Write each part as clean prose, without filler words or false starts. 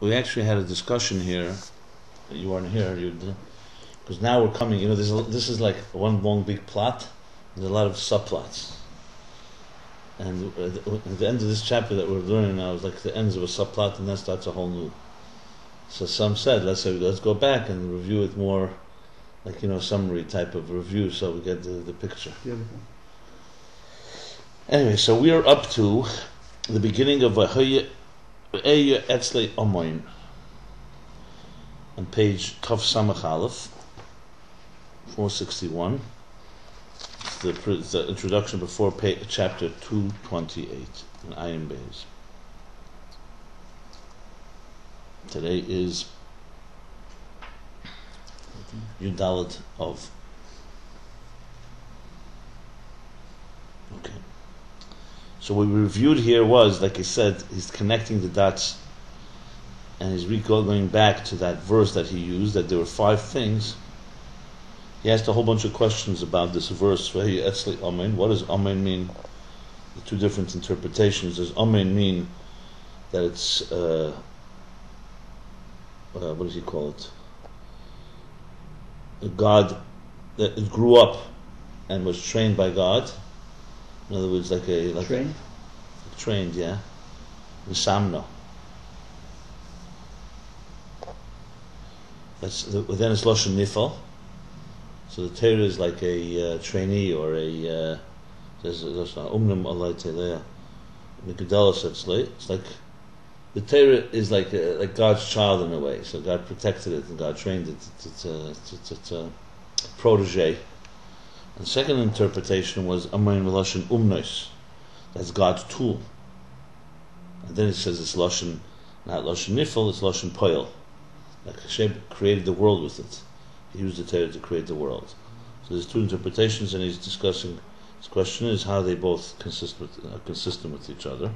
we actually had a discussion here. You weren't here, because now we're coming. This is like one long big plot. There's a lot of subplots, and at the end of this chapter that we're learning now is like the ends of a subplot, and then starts a whole new. So some said, let's go back and review it more, like summary type of review, so we get the picture. Beautiful. Anyway, so we are up to the beginning of Ayin Beis Volume on page Kaf Samach Aleph, 461. It's the introduction before chapter 228 in Ayin Beis. Today is Yudalit of. Okay. So what we reviewed here was, like I said, he's connecting the dots, and he's going back to that verse that he used, that there were 5 things. He asked a whole bunch of questions about this verse. What does Amen mean? The 2 different interpretations. Does Amen mean that it's what does he call it? A God that it grew up and was trained by God. In other words, trained, yeah. Nisamno. Then it's Loshen Nifal. So the Torah is like a trainee or a Umnam Allah Telea. It's like the Torah is like God's child in a way. So God protected it and God trained it. It's a protege. And the second interpretation was Amayim Loshen Umnos. That's God's tool. And then it says it's Loshen, not Loshen Nifal, it's Loshen Poil. Like Hashem created the world with it. He used the Torah to create the world. So there's 2 interpretations, and he's discussing. His question is how they both are consistent with each other.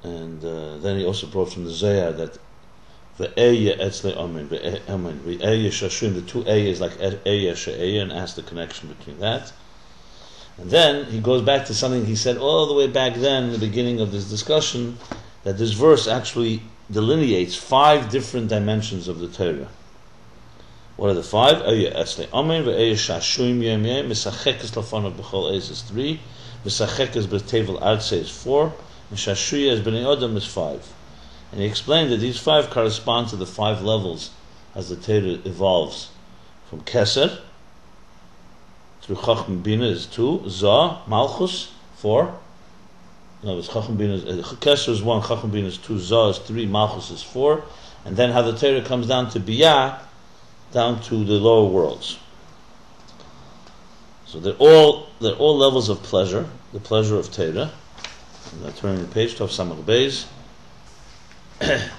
And then he also brought from the Zohar that the Eya Etzle Amen, the Eya Shashrim, the 2 Eya is like Eya She'eya, and asked the connection between that. And then he goes back to something he said all the way back then, in the beginning of this discussion, that this verse actually delineates 5 different dimensions of the Torah. What are the 5? Eya Etzle Amen, Eya Shashrim Yom Yom, Misachekes Lafanav B'chol Eis is 3, Misachekes B'tevel Artse is 4, and Shashriya as B'nei Adam is 5. And he explained that these 5 correspond to the 5 levels as the Torah evolves. From Keser through Chacham Bina is 2, Zah, Malchus, 4. No, it's Chacham Bina, Keser is 1, Chacham Bina is 2, Zah is 3, Malchus is 4. And then how the Torah comes down to Biyah, down to the lower worlds. So they're all levels of pleasure, the pleasure of Torah. I'm now turning the page, Tov Samach Beis. I'm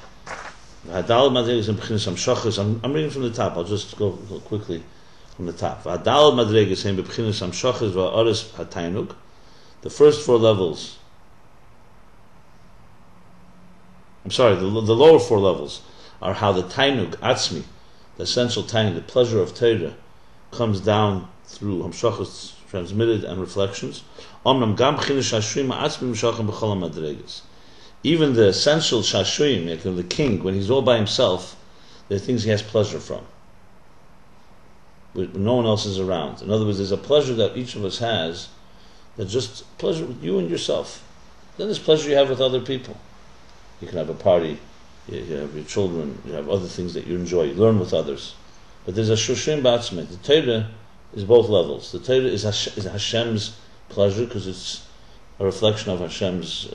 reading from the top. I'll just go quickly from the top. The first 4 levels. I'm sorry, the lower 4 levels are how the Tainug, Atzmi, the essential Tainug, the pleasure of Torah, comes down through Hamshachas transmitted and reflections. Even the essential Shashuyim, like the king, when he's all by himself, there are things he has pleasure from, when no one else is around. In other words, there's a pleasure that each of us has, that's just pleasure with you and yourself. Then there's pleasure you have with other people. You can have a party, you have your children, you have other things that you enjoy, you learn with others. But there's a Shushim Ba'atzmei. The Torah is both levels. The Torah is Hashem's pleasure, because it's a reflection of Hashem's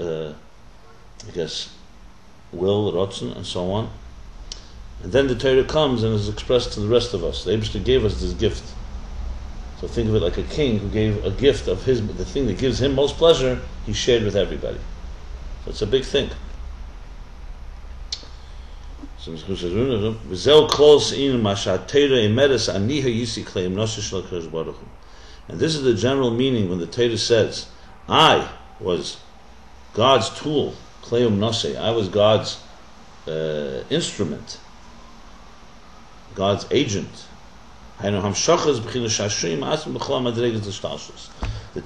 will, Ratzon, and so on. And then the Torah comes and is expressed to the rest of us. The Eibishter gave us this gift. So think of it like a king who gave a gift of the thing that gives him most pleasure, he shared with everybody. So it's a big thing. And this is the general meaning when the Torah says, I was God's tool, Kleum Nosei. I was God's instrument, God's agent. The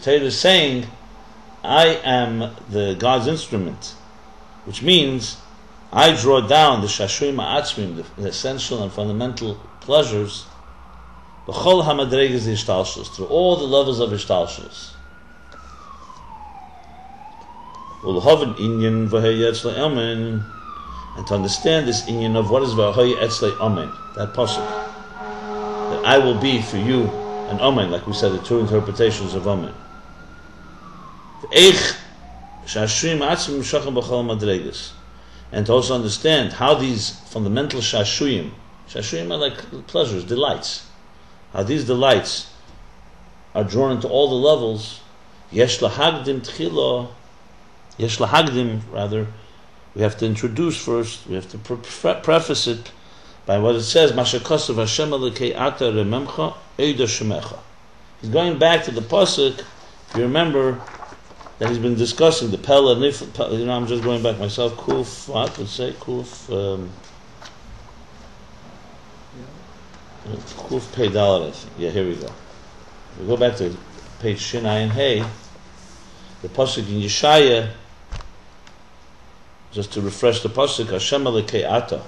Torah is saying, I am the God's instrument, which means I draw down the shashuim ha'atzmim, the essential and fundamental pleasures, b'chol hamadreges ishtalshus, through all the levels of ishtalshus. Ulhoven inyan v'hei etzlei amen, and to understand this inyan of what is v'hei etzlei amen, that pasuk, that I will be for you an amen, like we said, the two interpretations of amen. V'eich shashuim ha'atzmim shachem b'chol hamadreges. And to also understand how these fundamental shashuyim are like pleasures, delights, how these delights are drawn into all the levels. Yesh lahagdim rather, we have to introduce first, we have to preface it by what it says, Mashakosav Hashem Elokei Ata Rememcha Eida Shemecha. He's going back to the pasuk, if you remember, that he's been discussing the Pella, I'm just going back myself, Kuf, what would say, Kuf Pei Dalet, I think. Yeah, here we go. We go back to page Shin Ayin Hey, the pasuk in Yeshaya, just to refresh the pasuk, Hashem Elokei Ata,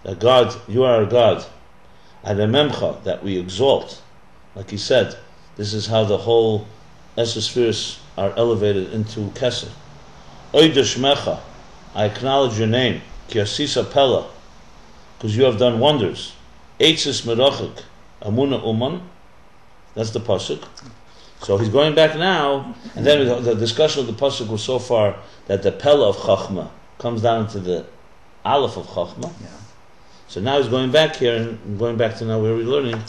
that God, you are our God, Adememcha, that we exalt. Like he said, this is how the whole Esospheres are elevated into Kesed. Oida Shmecha, I acknowledge your name, Ki Asisa Pella, because you have done wonders. Eitzis Merachik, Amuna Uman, that's the pasuk. So he's going back now, and then the discussion of the pasuk was so far that the Pella of Chachma comes down to the Aleph of Chachma. Yeah. So now he's going back here and going back to now where we're learning.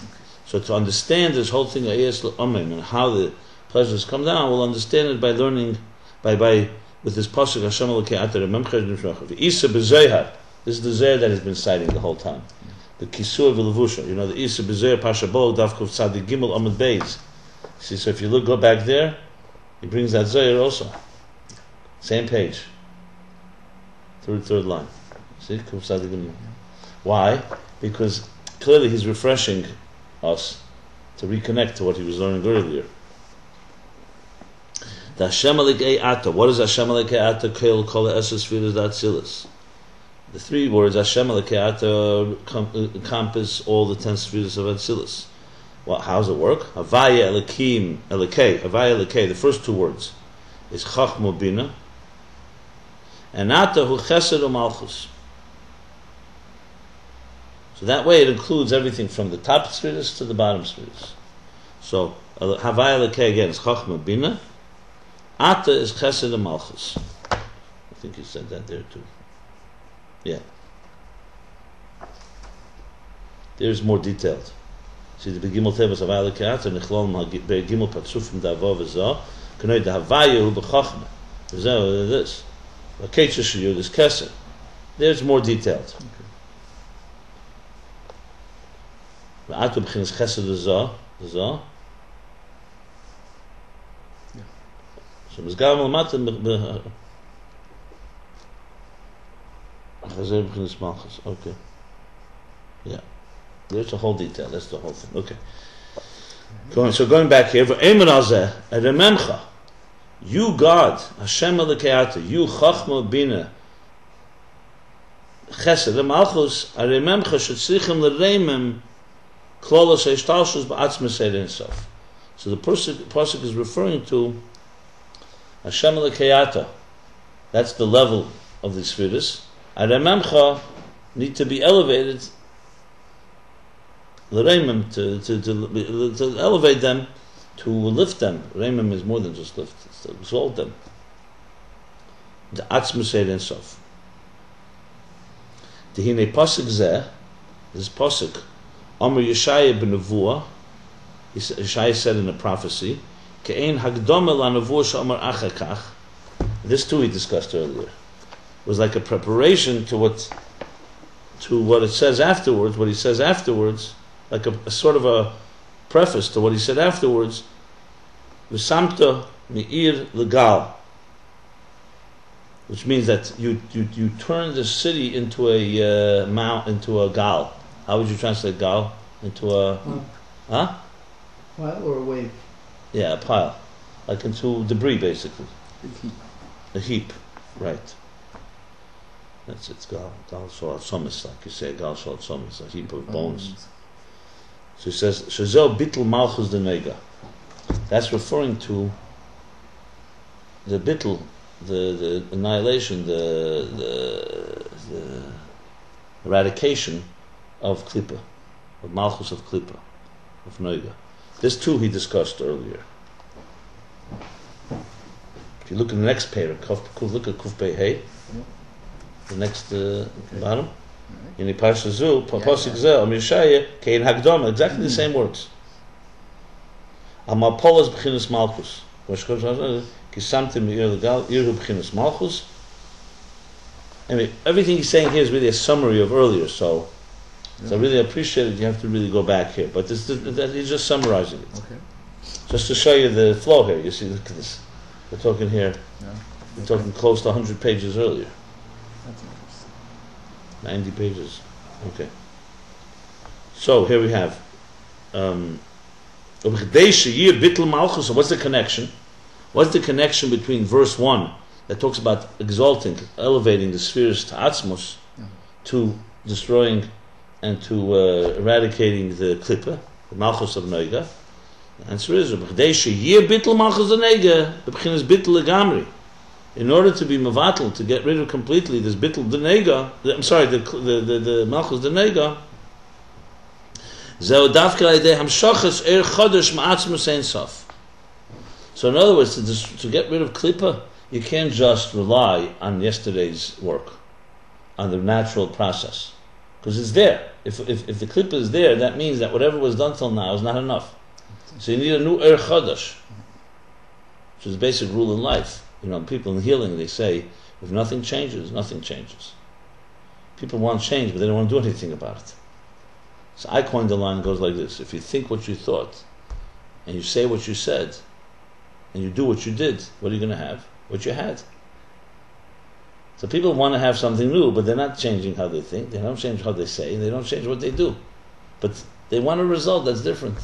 So to understand this whole thing and how the pleasures come down, we'll understand it by learning by with this pasuk Hashem Elokei Ata Rememcha Isa B'Zohar. This is the Zohar that has been citing the whole time. The Kisur V'Levusha. You know the Isa B'Zohar Pasha Bo Daf Kuf Tzadik Gimel Amud Beis. See, so if you go back there, he brings that Zohar also. Same page. Third line. See, Kuf Tzadik Gimel. Why? Because clearly he's refreshing us to reconnect to what he was learning earlier. The Hashem Elokei Ata. What is Hashem Elokei Ata? Kol Esospheres Datzilis. The three words Hashem Elokei Ata encompass all the 10 spheres of Atzilus. How does it work? Havaya Elokim Elokei. Havaya Elokei. The first two words is Chachma Bina, and Ata Hu Chesed U'Malchus. So that way it includes everything from the top spheres to the bottom spheres. So Havaya Elokei again is Chachma Bina. Ata is Chesed and Malchus. I think you said that there too. Yeah. There's more detailed. See the Begimel Tevas Havaya Elokei Ata Nichlol Begimel Patzufim Da'avov Ezah Kanoi Da'Havaya Hu B'Chachma. This. L'Keitcha Shiyud is Chesed. There's more detailed. Ata B'Chinas Chesed Ezah. So Mizgav Malmata okay. Yeah. There's a whole detail, that's the whole thing. Okay. So going back here, Rememcha, you God, Hashem Elokei Ata, you Chachma Bina, Chesed, Malchus, Rememcha Shetzrichim L'Reimim, Klolos Eishtalshus Ba'atzmes Ein Sof. So the pasuk is referring to Hashem Elokei Ata. That's the level of the spheres. Arememcha need to be elevated. L'reimim to elevate them, to lift them. Reimim is more than just lift; it's to exalt them. The atzmus ein sof. Dehine pasuk zeh, this pasuk, Amar Yeshaya b'nevuah. Yeshaya said in a prophecy. This too we discussed earlier. It was like a preparation to what it says afterwards. What he says afterwards, like a sort of a preface to what he said afterwards. V'samta me'ir legal, which means that you turn the city into a into a gal. How would you translate gal? Into a pile or a wave? Yeah, a pile, like into debris, basically. A heap. A heap, right. It's Gal Shal Atzomis, like you say, Gal Shal Atzomis, a heap of bones. So he says, Shazel Bittel Malchus de Nega. That's referring to the Bittel, the annihilation, the eradication of Klippa, of Malchus of Klippa, of Nega. This too he discussed earlier. If you look at the next pair, look at Kuf Pei Hey, the next bottom. In the Parsha Zu, Pasuk Zel, Mishaya, Kein Hagdama, exactly the same words. Amapolas B'chinas Malchus. Kisamtim Legal, Irhu B'chinas Malchus. I mean, everything he's saying here is really a summary of earlier, so I really appreciate it. You have to really go back here. But he's just summarizing it. Okay. Just to show you the flow here. You see, look at this. We're talking here, we're talking close to 100 pages earlier. That's interesting. 90 pages. Okay. So here we have so what's the connection? What's the connection between verse 1 that talks about exalting, elevating the spheres to Atzmos, to destroying and to eradicating the Klippa, the Malchus of Noiga? The answer is in order to be Mavatal, to get rid of completely this Bittul de Nega, the Malchus de Nega, so in other words, to get rid of Klippa, you can't just rely on yesterday's work, on the natural process, because it's there. If the Klippa is there, that means that whatever was done till now is not enough. So you need a new Chodesh, which is a basic rule in life. You know, people in healing, they say, if nothing changes, nothing changes. People want change, but they don't want to do anything about it. So I coined the line, goes like this: if you think what you thought, and you say what you said, and you do what you did, what are you going to have? What you had. So people want to have something new, but they're not changing how they think, they don't change how they say, and they don't change what they do. But they want a result that's different.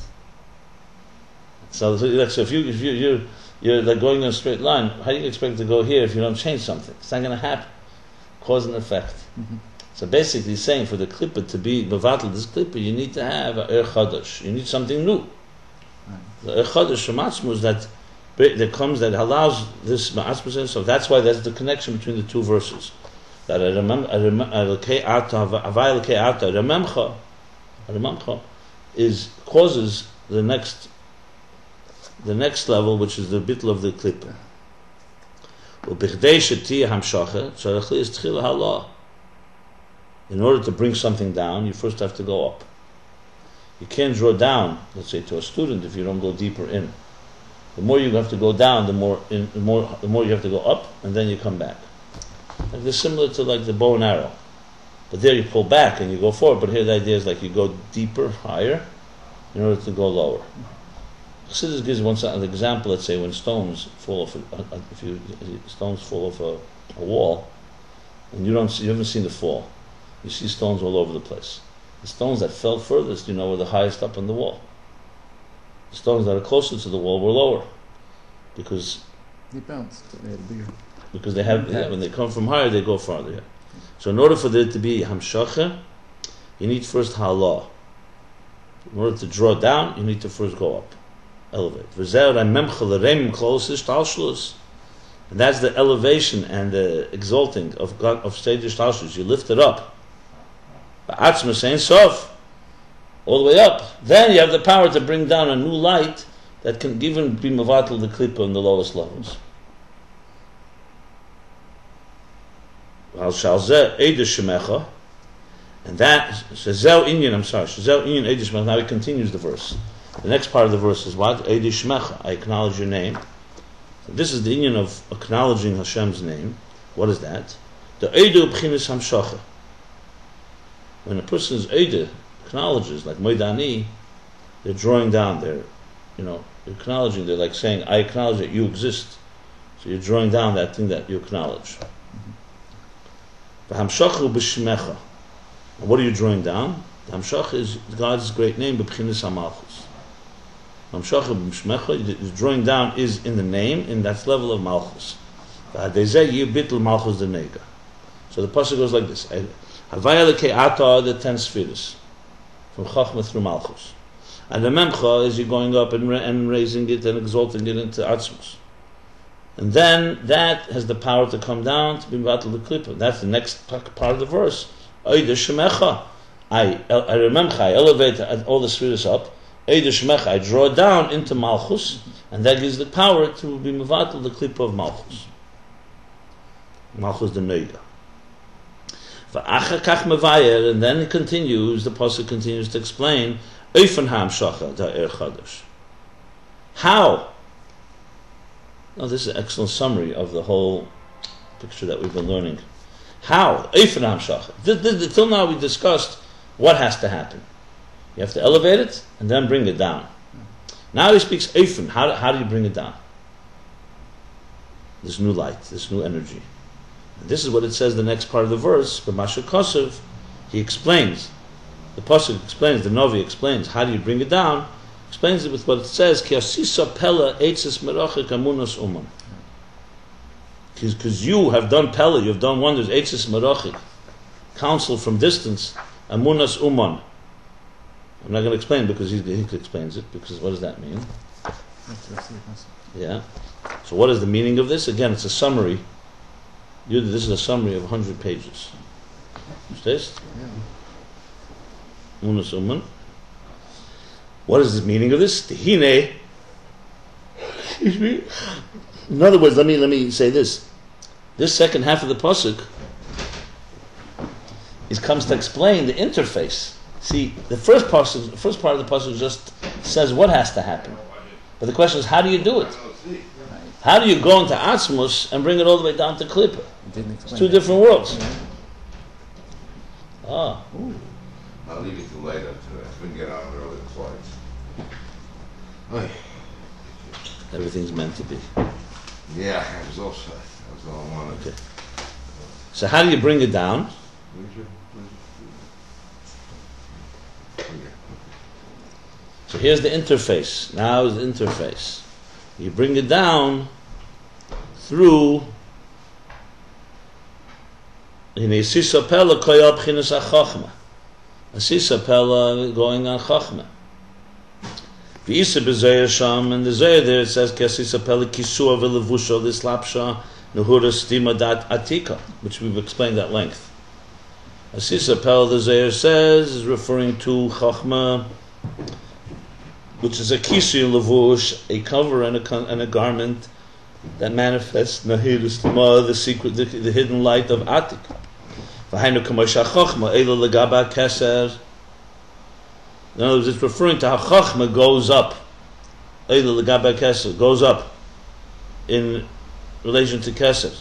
So if you're like going in a straight line, how do you expect to go here if you don't change something? It's not going to happen. Cause and effect. Mm-hmm. So basically saying for the Klippa to be Bavatal, this Klippa, you need to have a Chodesh. You need something new. Right. The Chodesh from Atzmos that comes, that allows this Ma'atzmos. So that's why there's the connection between the two verses. That causes the next level, which is the bittul of the Klippa. In order to bring something down, you first have to go up. You can't draw down, let's say, to a student if you don't go deeper in. The more you have to go down, the more you have to go up, and then you come back. Like this, similar to like the bow and arrow. But there you pull back and you go forward. But here the idea is like you go deeper, higher, in order to go lower. Chassidus gives one example. Let's say when stones fall off, stones fall off a wall, and you haven't seen the fall. You see stones all over the place. The stones that fell furthest, were the highest up on the wall. The stones that are closer to the wall were lower, because they bounced. They had bigger. Because they have, when they come from higher, they go farther. Yeah. So in order for there to be hamshacha, you need first halah. In order to draw down, you need to first go up, elevate. And that's the elevation and the exalting of stage Talshus. You lift it up. All the way up. Then you have the power to bring down a new light that can even be Mavatal the Klippa in the lowest levels. And that Shazel Inyan, Shazel Inyan Eidish Shemecha. Now he continues the verse. The next part of the verse is what? Eidish Shemecha. I acknowledge your name. So this is the Inyan of acknowledging Hashem's name. What is that? The Eidu B'chinas Hamshacha. When a person is Eidu, acknowledges, like Moidani, they're drawing down, they're acknowledging, they're like saying, I acknowledge that you exist. So you're drawing down that thing that you acknowledge. Hamshacha b'shmecha. And what are you drawing down? The Hamshacha is God's great name, b'chinas hamalchus. Hamshacha b'shmecha, the drawing down is in the name, in that level of malchus. So So the pasuk goes like this: Havaya lekei ata, the 10 spheres, from Chachma through Malchus, and the Memcha is you going up and raising it and exalting it into Atzmos, and then that has the power to come down to be Mevatel the Klippa. That's the next part of the verse. Oida shemecha, I remember I elevate all the spheres up. Oida shemecha, I draw it down into Malchus, and that gives the power to be Mevatel the Klippa of Malchus. Malchus the Neiga. And then it continues, the pasuk continues to explain how. Now this is an excellent summary of the whole picture that we've been learning. How? Till now we discussed what has to happen. You have to elevate it and then bring it down. Now he speaks Eifen. How do you bring it down? This new light, this new energy. And this is what it says the next part of the verse. But Masha Kosev, he explains, the pasuk explains, the Novi explains, how do you bring it down? Explains it with what it says, Ki asisa pella eitzes merachik amunas uman. Because you have done pella, you have done wonders, eitzes merachik, counsel from distance, amunas uman. I'm not going to explain because he explains it, because what does that mean? Yeah. So what is the meaning of this? Again, it's a summary. This is a summary of 100 pages. Verstehst? Munas Uman. What is the meaning of this? Tehine. Excuse me. In other words, let me say this. This second half of the pasuk comes to explain the interface. See, the first part of the pasuk just says what has to happen. But the question is, how do you do it? How do you go into Atzmos and bring it all the way down to Klippa? It's two different worlds. I'll leave it till later today. I couldn't get out early flights. Everything's meant to be. Yeah, that was all I wanted. Okay. So how do you bring it down? So here's the interface. Now is the interface. You bring it down through in a sisa pella koyab chinas achachma. A sisa pella going on chachma. V'isa b'zayah sham, and the zayah there it says ki sisa pella kisua v'levusha l'slapsha nehura stima dat atika, which we've explained at length. A sisa pella, the zayah says, is referring to chachma, which is a kisui levush, a cover and a garment that manifests nahir stima, the secret, the hidden light of atika. In other words, it's referring to how Chachma goes up. Goes up in relation to Keser.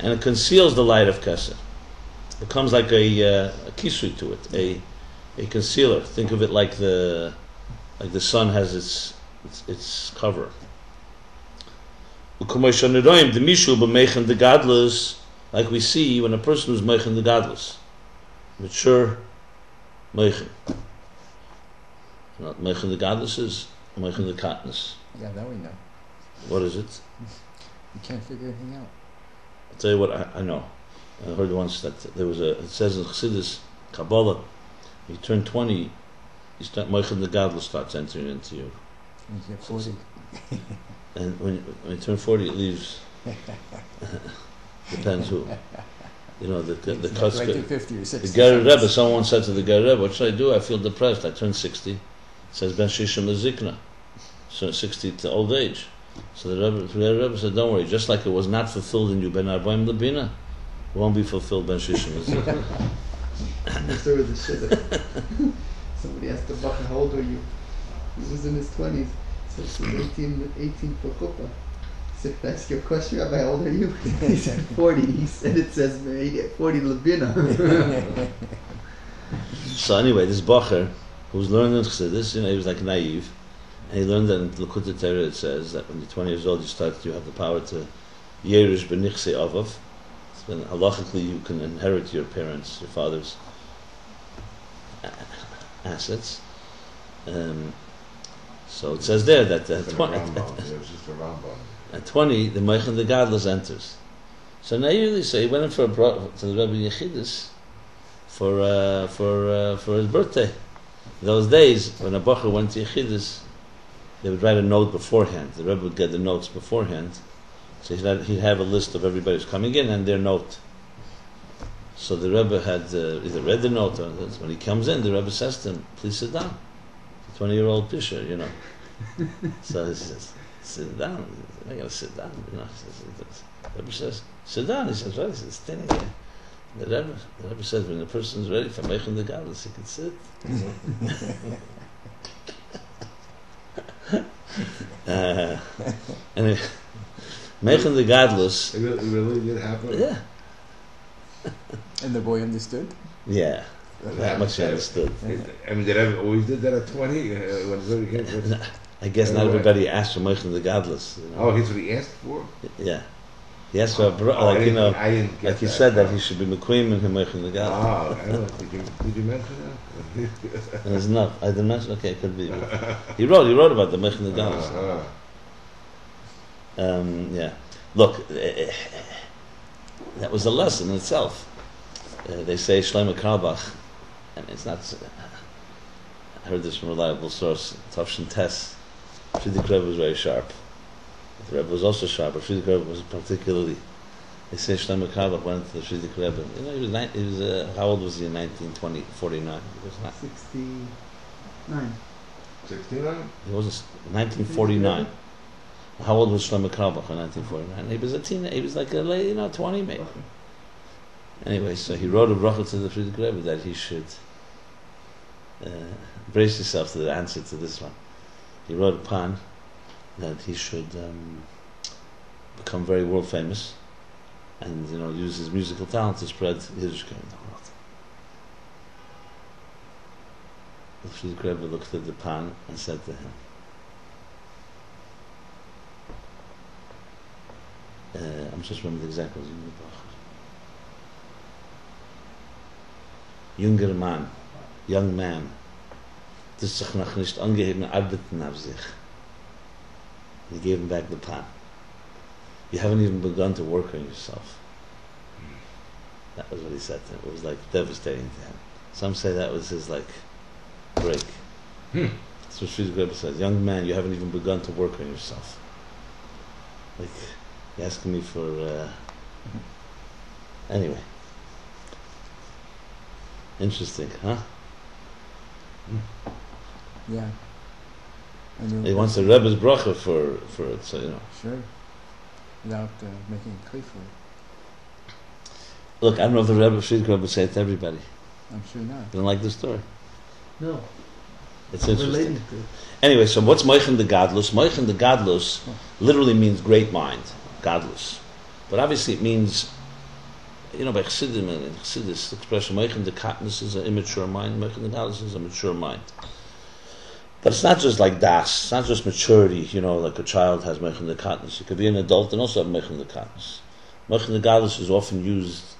And it conceals the light of Keser. It becomes like a kisui to it, a concealer. Think of it like the sun has its cover. Like we see when a person who's meichen the gadlus, mature meichen. Not meichen the gadlus is meichen the katnus. Yeah, that we know. What is it? You can't figure anything out. I'll tell you what I know. I heard once that there was it says in Chassidus Kabbalah, you turn 20, you start meichen the gadlus starts entering into you. When you get 40. And when you turn 40, it leaves. Depends who. You know, the right to 50 or 60. The Ger Rebbe, someone said to the Ger Rebbe, what should I do? I feel depressed. I turned 60. It says Ben Shishim Lezikna. So 60 to old age. So the Ger Rebbe said, don't worry, just like it was not fulfilled in you Ben Arbaim Labina, it won't be fulfilled Ben Shishim Lezikna. There was a shit. Somebody asked the Bach, how old are you? He was in his 20s. So he's 18 for Chuppah. I said, can I ask you a question, Rabbi, how old are you? He said 40. He said it says 40 Labina. So anyway, this Bacher, who was learning Chassidus, he was like naive, and he learned that in L'Kutei Torah it says that when you're 20 years old, you have the power to Yerush B'nichsei Avav. Then halachically you can inherit your parents, your father's assets. So it says there that at 20, the Meichen the Gadlus enters. So naively, so he went in for a bracha to the Rebbe Yechidus for his birthday. In those days, when a bacher went to Yechidus, they would write a note beforehand. The Rebbe would get the notes beforehand. So he'd have a list of everybody who's coming in and their note. So the Rebbe had either read the note or when he comes in, the Rebbe says to him, "Please sit down." 20-year-old pisher, So he says, "Sit down." I gotta sit down, The Rebbe says, "Sit down." He says, "Right." He says, "Standing here." The Rebbe says, when the person's ready for Meichen the Gadlus, he can sit. Anyway, Meichen the Gadlus. It really did happen? Yeah. And the boy understood? Yeah. That much he understood. I mean, did I always did that at 20? I guess not everybody asked for Meichen the Gadlus. Oh, he's what he asked for? Yeah. He asked for like he said that he should be Mequim and Meichen the Gadlus. Oh, I don't know. Did you mention that? And it's not. I didn't mention. Okay, it could be. He wrote about the Meichen the Gadlus. Yeah. Look, that was a lesson in itself. They say Shlomo Karlbach, and it's not. I heard this from a reliable source. Tavshin Tess. Friedrich Rebbe was very sharp. The Rebbe was also sharp, but Friedrich Rebbe was particularly. They say Shlomo Karlbach went to the Friedrich Rebbe. He was how old was he in 1949? He was 69. 69? He was 1949. How old was Shlomo Karlbach in 1949? He was a teenager. He was like a 20 maybe. Anyway, so he wrote a bracha to the Friedrich Rebbe that he should brace yourself to the answer to this one. He wrote a pan that he should become very world famous and use his musical talent to spread Yiddishkeit in the world. The Friedrich Rebbe looked at the pan and said to him, I'm just remembering the exact words. Young man, das sich noch nicht angeheben arbeiten auf sich. He gave him back the pan. You haven't even begun to work on yourself. That was what he said to him. It was like devastating to him. Some say that was his break. That's what Friedrich Rebbe says. Young man, you haven't even begun to work on yourself. You're asking me for anyway. Interesting, huh? Yeah. He wants the Rebbe's bracha for it, so Sure. Without making it clear for it. Look, I don't know if the Rebbe Friedrich Rebbe would say it to everybody. I'm sure not. You don't like the story? No. It's interesting. Related to it. Anyway, so what's Meichen the Gadlus? Meichen the Gadlus literally means great mind, Gadlus. But obviously it means, by Chassidim and Chassidus, the expression Meichen the Katnus is an immature mind, Meichen the Gadlus is a mature mind. But it's not just like das, it's not just maturity, like a child has Meichen the Katnus. You could be an adult and also have Meichen the Katnus. Meichen the Gadlus is often used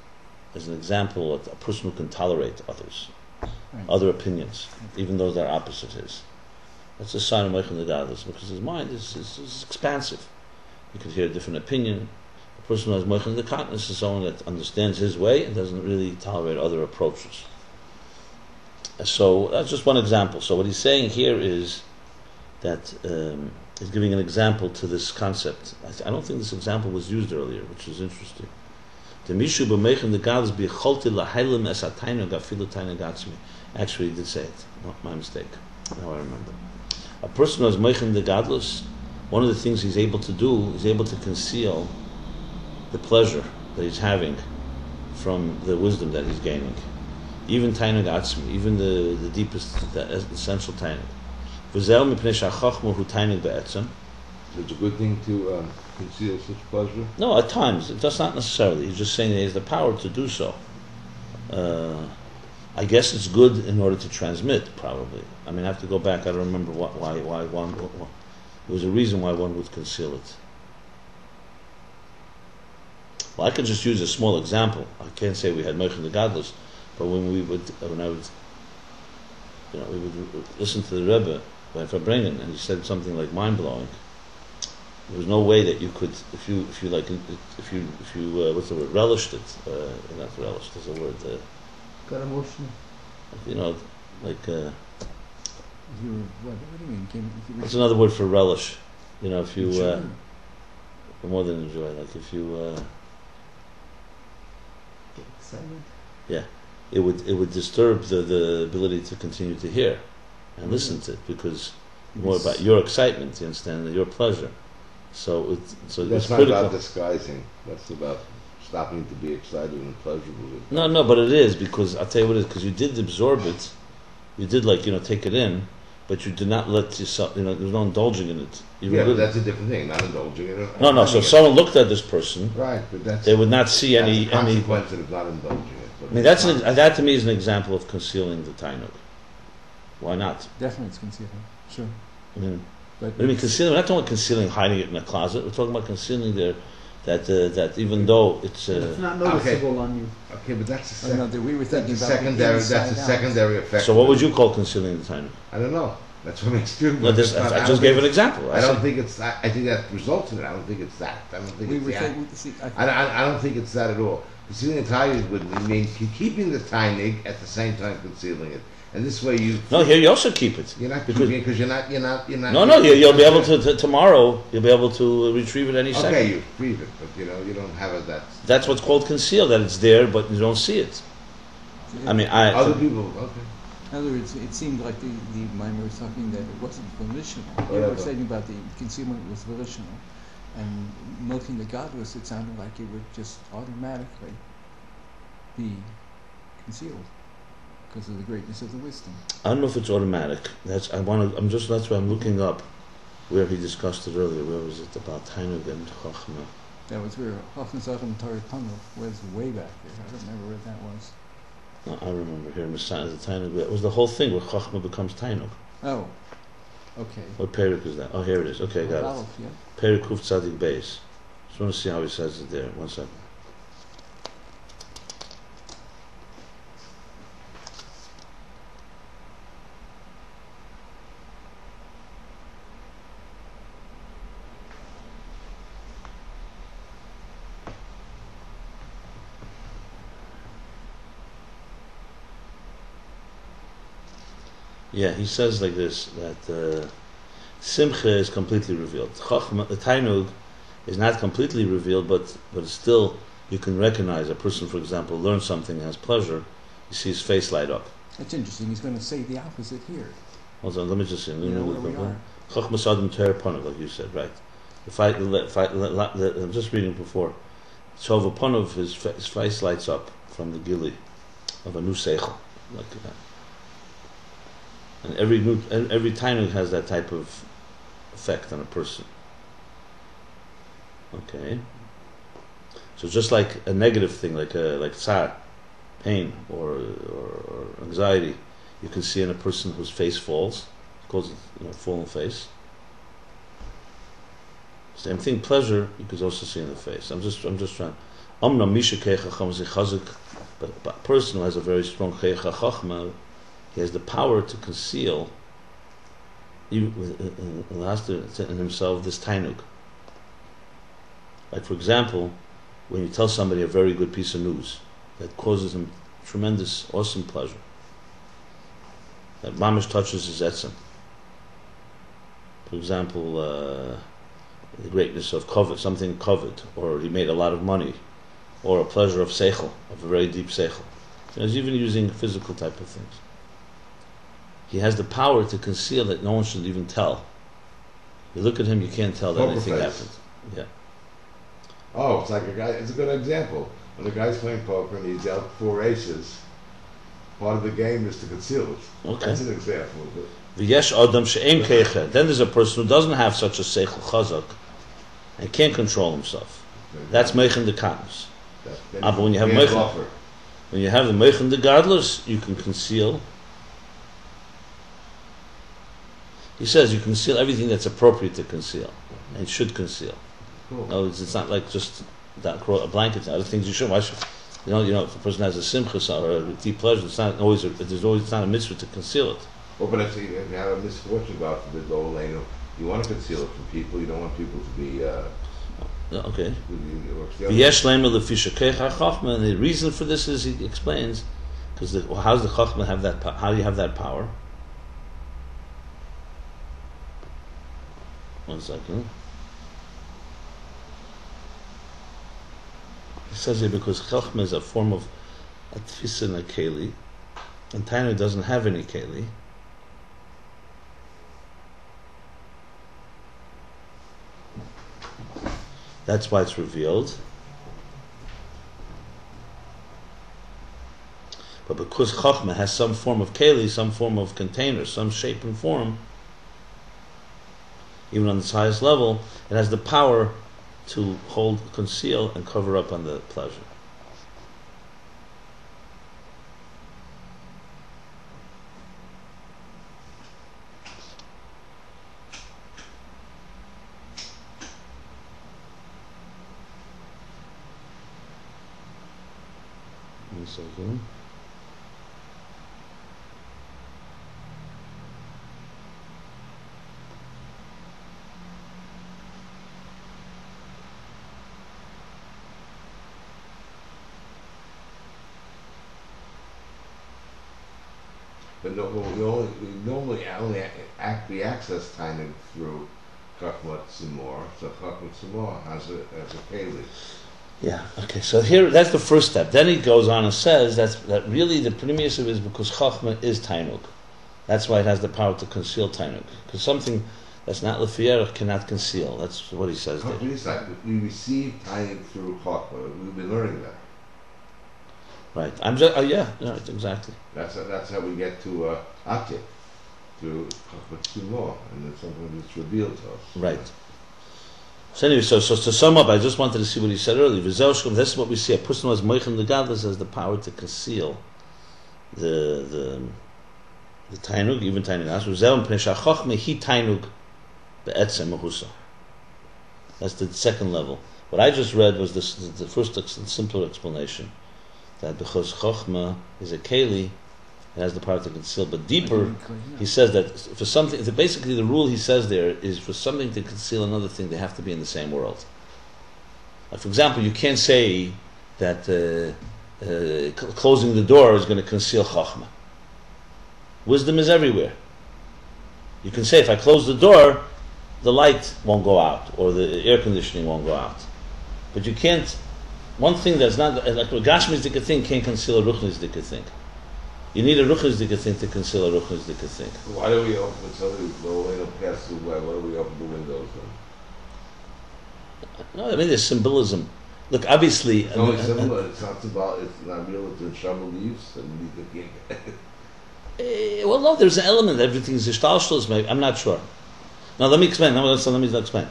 as an example of a person who can tolerate others, other opinions, even though they're opposite his. That's a sign of Meichen the Gadlus, because his mind is expansive. You can hear a different opinion. A person who has Meichen the Katnus is someone that understands his way and doesn't really tolerate other approaches. So that's just one example. So what he's saying here is that he's giving an example to this concept. I don't think this example was used earlier, which is interesting. Actually, he did say it. My mistake. Now I remember. A person who has Meichen the Gadlus, one of the things he's able to do is able to conceal the pleasure that he's having from the wisdom that he's gaining. Even Tainug Atzmi, even the deepest, the essential Tainug. V'zel mipnei sha'chachma hu Tainug be'etzem. It's a good thing to conceal such pleasure? No, at times. That's not necessarily. He's just saying that he has the power to do so. I guess it's good in order to transmit, probably. I mean, I have to go back. I don't remember why one... There was a reason why one would conceal it. Well, I could just use a small example. I can't say we had Meichen the Gadlus, but when we would listen to the Rebbe by Farbrengen, and he said something like mind-blowing, There was no way that you could, if you what's the word, relished it, not relished, there's a word, Got emotional. like, You were, what do you mean? what's another word for relish? If you, Sure. more than enjoy, like if you, Excited. it would disturb the ability to continue to hear and listen to it, because more about your excitement, you understand, your pleasure. So it's That's not critical. about disguising. That's about stopping to be excited and pleasurable. No, but it is, because I'll tell you what it is, because you did absorb it, you did take it in, but you did not let yourself, there's no indulging in it. But that's a different thing. Not indulging in it. No. So if someone looked at this person, Right, but that's they would not see that's any. a consequence of not indulging it. But I mean, that to me is an example of concealing the tainug. Why not? Definitely it's concealing. Sure. I mean, But what do you mean concealing? We're not talking about concealing, hiding it in a closet. We're talking about concealing there, that even though it's. It's not noticeable on you. Okay, but that's a, we were that's thinking a about secondary. the That's a inside out. secondary effect. So what would you call concealing the tainug? I don't know. That's what makes it. No, I just gave an example. I don't think it's. I think that results in it. I don't think it's that. I don't think We it's were that. thinking, see, I don't think it's that at all. Concealing the tainig would mean keeping the tainig at the same time concealing it, and this way you. No, here you also keep it. You're not because keeping it because you're not. No, you'll be able to tomorrow. You'll be able to retrieve it any second. Okay, you retrieve it, but you don't have it. That's what's called conceal. That it's there, but you don't see it. I mean, Other people. Okay. in other words, it seemed like the Maimer was talking that it wasn't volitional. You Whatever. were saying about the concealment was volitional, and milking the godless, it sounded like it would just automatically be concealed because of the greatness of the wisdom. I don't know if it's automatic. That's why I'm looking up where he discussed it earlier. Where was it about tainug and chachma? That was where Hoffensachem Torah Tunnel was way back there. I don't remember where that was. No, I remember here Messiah the tainug. It was the whole thing where chachma becomes tainug. Oh, okay. What perik is that? Oh, here it is. Okay, got it. Aleph, yeah. Perik Kuf Tzadik Beis. Just want to see how he says it there. 1 second. Yeah, he says like this, that Simcha is completely revealed. Chachma, the Tainug is not completely revealed, but it's still, you can recognize a person, for example, learns something, has pleasure, you see his face light up. That's interesting. He's going to say the opposite here. Hold on, let me just see. You know where we are. Chachma Sadam Ter Panov, like you said, right? I'm just reading before. So Panov, his face lights up from the gili of a new seichel, like that. And every tainug has that type of effect on a person. Okay. So just like a negative thing, like tsar, pain or anxiety, you can see in a person whose face falls. It calls it fallen face. Same thing, pleasure you could also see in the face. I'm just trying. But a person who has a very strong cheicha chachma, he has the power to conceal in himself this tainug. Like for example, when you tell somebody a very good piece of news that causes him tremendous, awesome pleasure, that mamish touches his etzem. For example, the greatness of covet, something covet, or he made a lot of money, or a pleasure of seichel, of a very deep seichel. He's even using physical type of things. He has the power to conceal that no one should even tell. You look at him, you can't tell that Poker anything face. happened. Yeah. Oh, it's like a guy. It's a good example. When a guy's playing poker and he's dealt 4 aces, part of the game is to conceal it. Okay. That's an example of it. V'yesh adam she'em keicha. Then there's a person who doesn't have such a seichel chazak and can't control himself. That's meichen de katnus. But when you have meichen, when you have the meichen de gadlus, you can conceal. He says you conceal everything that's appropriate to conceal and should conceal. Cool. No, it's not like just that a blanket. Other things you should. Why should if a person has a simcha or a deep pleasure, it's not always. It's not a mitzvah to conceal it. Well, but if you have a misfortune about the goal lane, You want to conceal it from people. You don't want people to be. Okay. The V'yesh leimer lefisha keich ha'chachma, and the reason for this is, he explains, because how does the chachma have that? How do you have that power? 1 second. He says here because chachma is a form of a tfisa and a keli, and Tainug doesn't have any keli. That's why it's revealed. But because Chachma has some form of keli, some form of container, some shape and form, even on its highest level, it has the power to hold, conceal, and cover up on the pleasure. One second. But no, we normally we access Tainug through Chachma Tzimor. So Chachma Tzimor has a keli. Yeah, okay, so here, that's the first step. Then he goes on and says that really the premise is because Chachma is Tainug. That's why it has the power to conceal Tainug. Because something that's not Lefierach cannot conceal. That's what he says there. We receive Tainug through Chachma. We've been learning that. Right, I'm just, yeah, right, exactly. That's how we get to Atik, through Chachma Tzimor, and it's something that's revealed to us. Right. So anyway, so to sum up, I just wanted to see what he said earlier. This is what we see. A person who has moichem legadlus has the power to conceal the tainug, even tainug as uzel pnei shachachme he tainug be'etzem mahusa. That's the second level. What I just read was the first simpler explanation, that because chachma is a keli, it has the power to conceal. But deeper, he says that for something, basically the rule he says there is for something to conceal another thing, they have to be in the same world. Like for example, you can't say that closing the door is going to conceal chachma. Wisdom is everywhere. You can say if I close the door, the light won't go out or the air conditioning won't go out. But you can't. One thing that's not like a gashmizdika thing can't conceal a ruchnizdika thing. You need a ruchnizdika thing to conceal a ruchnizdika thing. Why do we open somebody will pass through? Why do we open the windows then? No, I mean there's symbolism. Look, obviously, it's only symbol. It's not about. It's not real. It's in Shama leaves and you can't. Well, no, there's an element. Everything's ishtalshlos. Maybe I'm not sure. Now let me explain. Let me explain.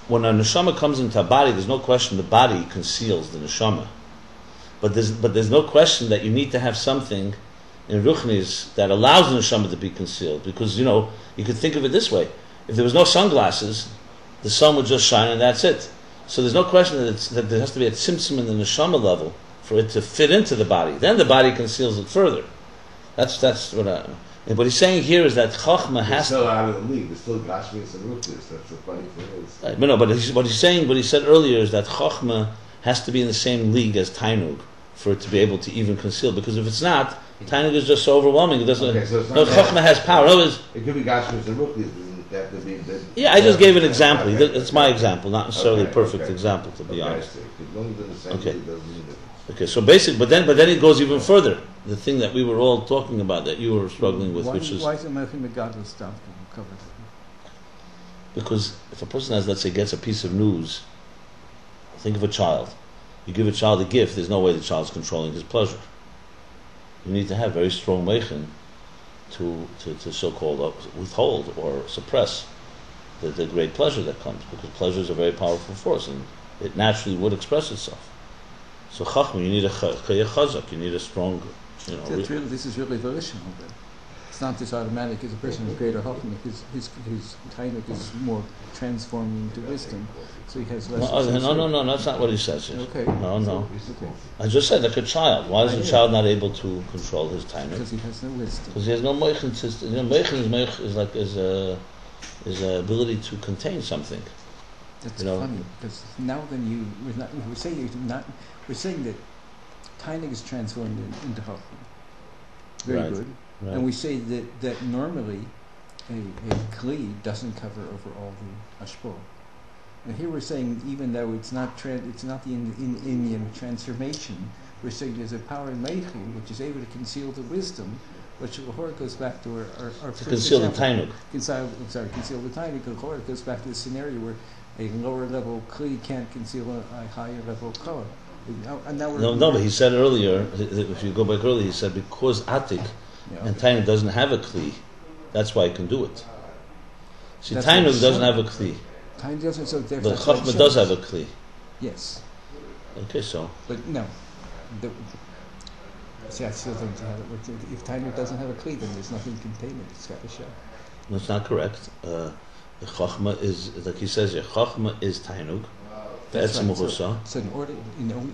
When a neshama comes into a body, there's no question the body conceals the neshama. But there's no question that you need to have something in ruchnis that allows the neshama to be concealed. Because, you could think of it this way. If there was no sunglasses, the sun would just shine and that's it. So there's no question that there has to be a tzimtzum in the neshama level for it to fit into the body. Then the body conceals it further. That's what and what he's saying here is that Chachma has still out of the league. There's still Gashmis and Ruchnis. That's the funny thing is. But no, what he's saying, what he said earlier is that Chachma has to be in the same league as Tainug for it to be able to even conceal. Because if it's not, Tainug is just so overwhelming. It doesn't. Chachma has power. It could be Gashmis and Ruchnis. That could be. Yeah, I just gave an example. It's my example, not necessarily a perfect example, to be honest. Okay, so basic, but then it goes even further. The thing that we were all talking about, that you were struggling with, which is why is American Megadol stuff covered? Because if a person has, let's say, gets a piece of news, think of a child. You give a child a gift. There's no way the child's controlling his pleasure. You need to have very strong meichen to so-called withhold or suppress the great pleasure that comes, because pleasure is a very powerful force and it naturally would express itself. So chachma, you need a chazak, you need a strong, this is really volitional then. It's not just automatic. As a person with greater chachma, his tainuk is more transformed into wisdom, so he has less. No, that's not what he says here. Okay. No. Okay. I just said like a child. Why is a child not able to control his tainuk? Because he has no wisdom. Because he has no meichen system. Meichen is is the ability to contain something. That's You know, funny because now then we're saying that Tainig is transformed into Chachma. Very Right, good. right. And we say that normally a Kli doesn't cover over all the Ashpo. And here we're saying even though it's not the Indian transformation, we're saying there's a power in Meichel which is able to conceal the wisdom, which Lahore goes back to our To conceal the Tainug. conceal the Tainug. Lahore goes back to the scenario where a lower level Kli can't conceal a higher level Kohen. And now No, but he said earlier, if you go back earlier, he said because Atik and Tainug doesn't have a Kli, that's why he can do it. See, That's Tainug what doesn't Shon- have a Kli, Tainig doesn't, so but that's what Chachma it does shows. have a Kli. Yes, Okay, so but no. See, I still don't see how that works. If Tainig doesn't have a Kli, then there's nothing contained it. It's got to show. that's not correct. The Chachma is, like he says here, Chachma is Tainug, That's Be'etzem right. Uhusa. So in order,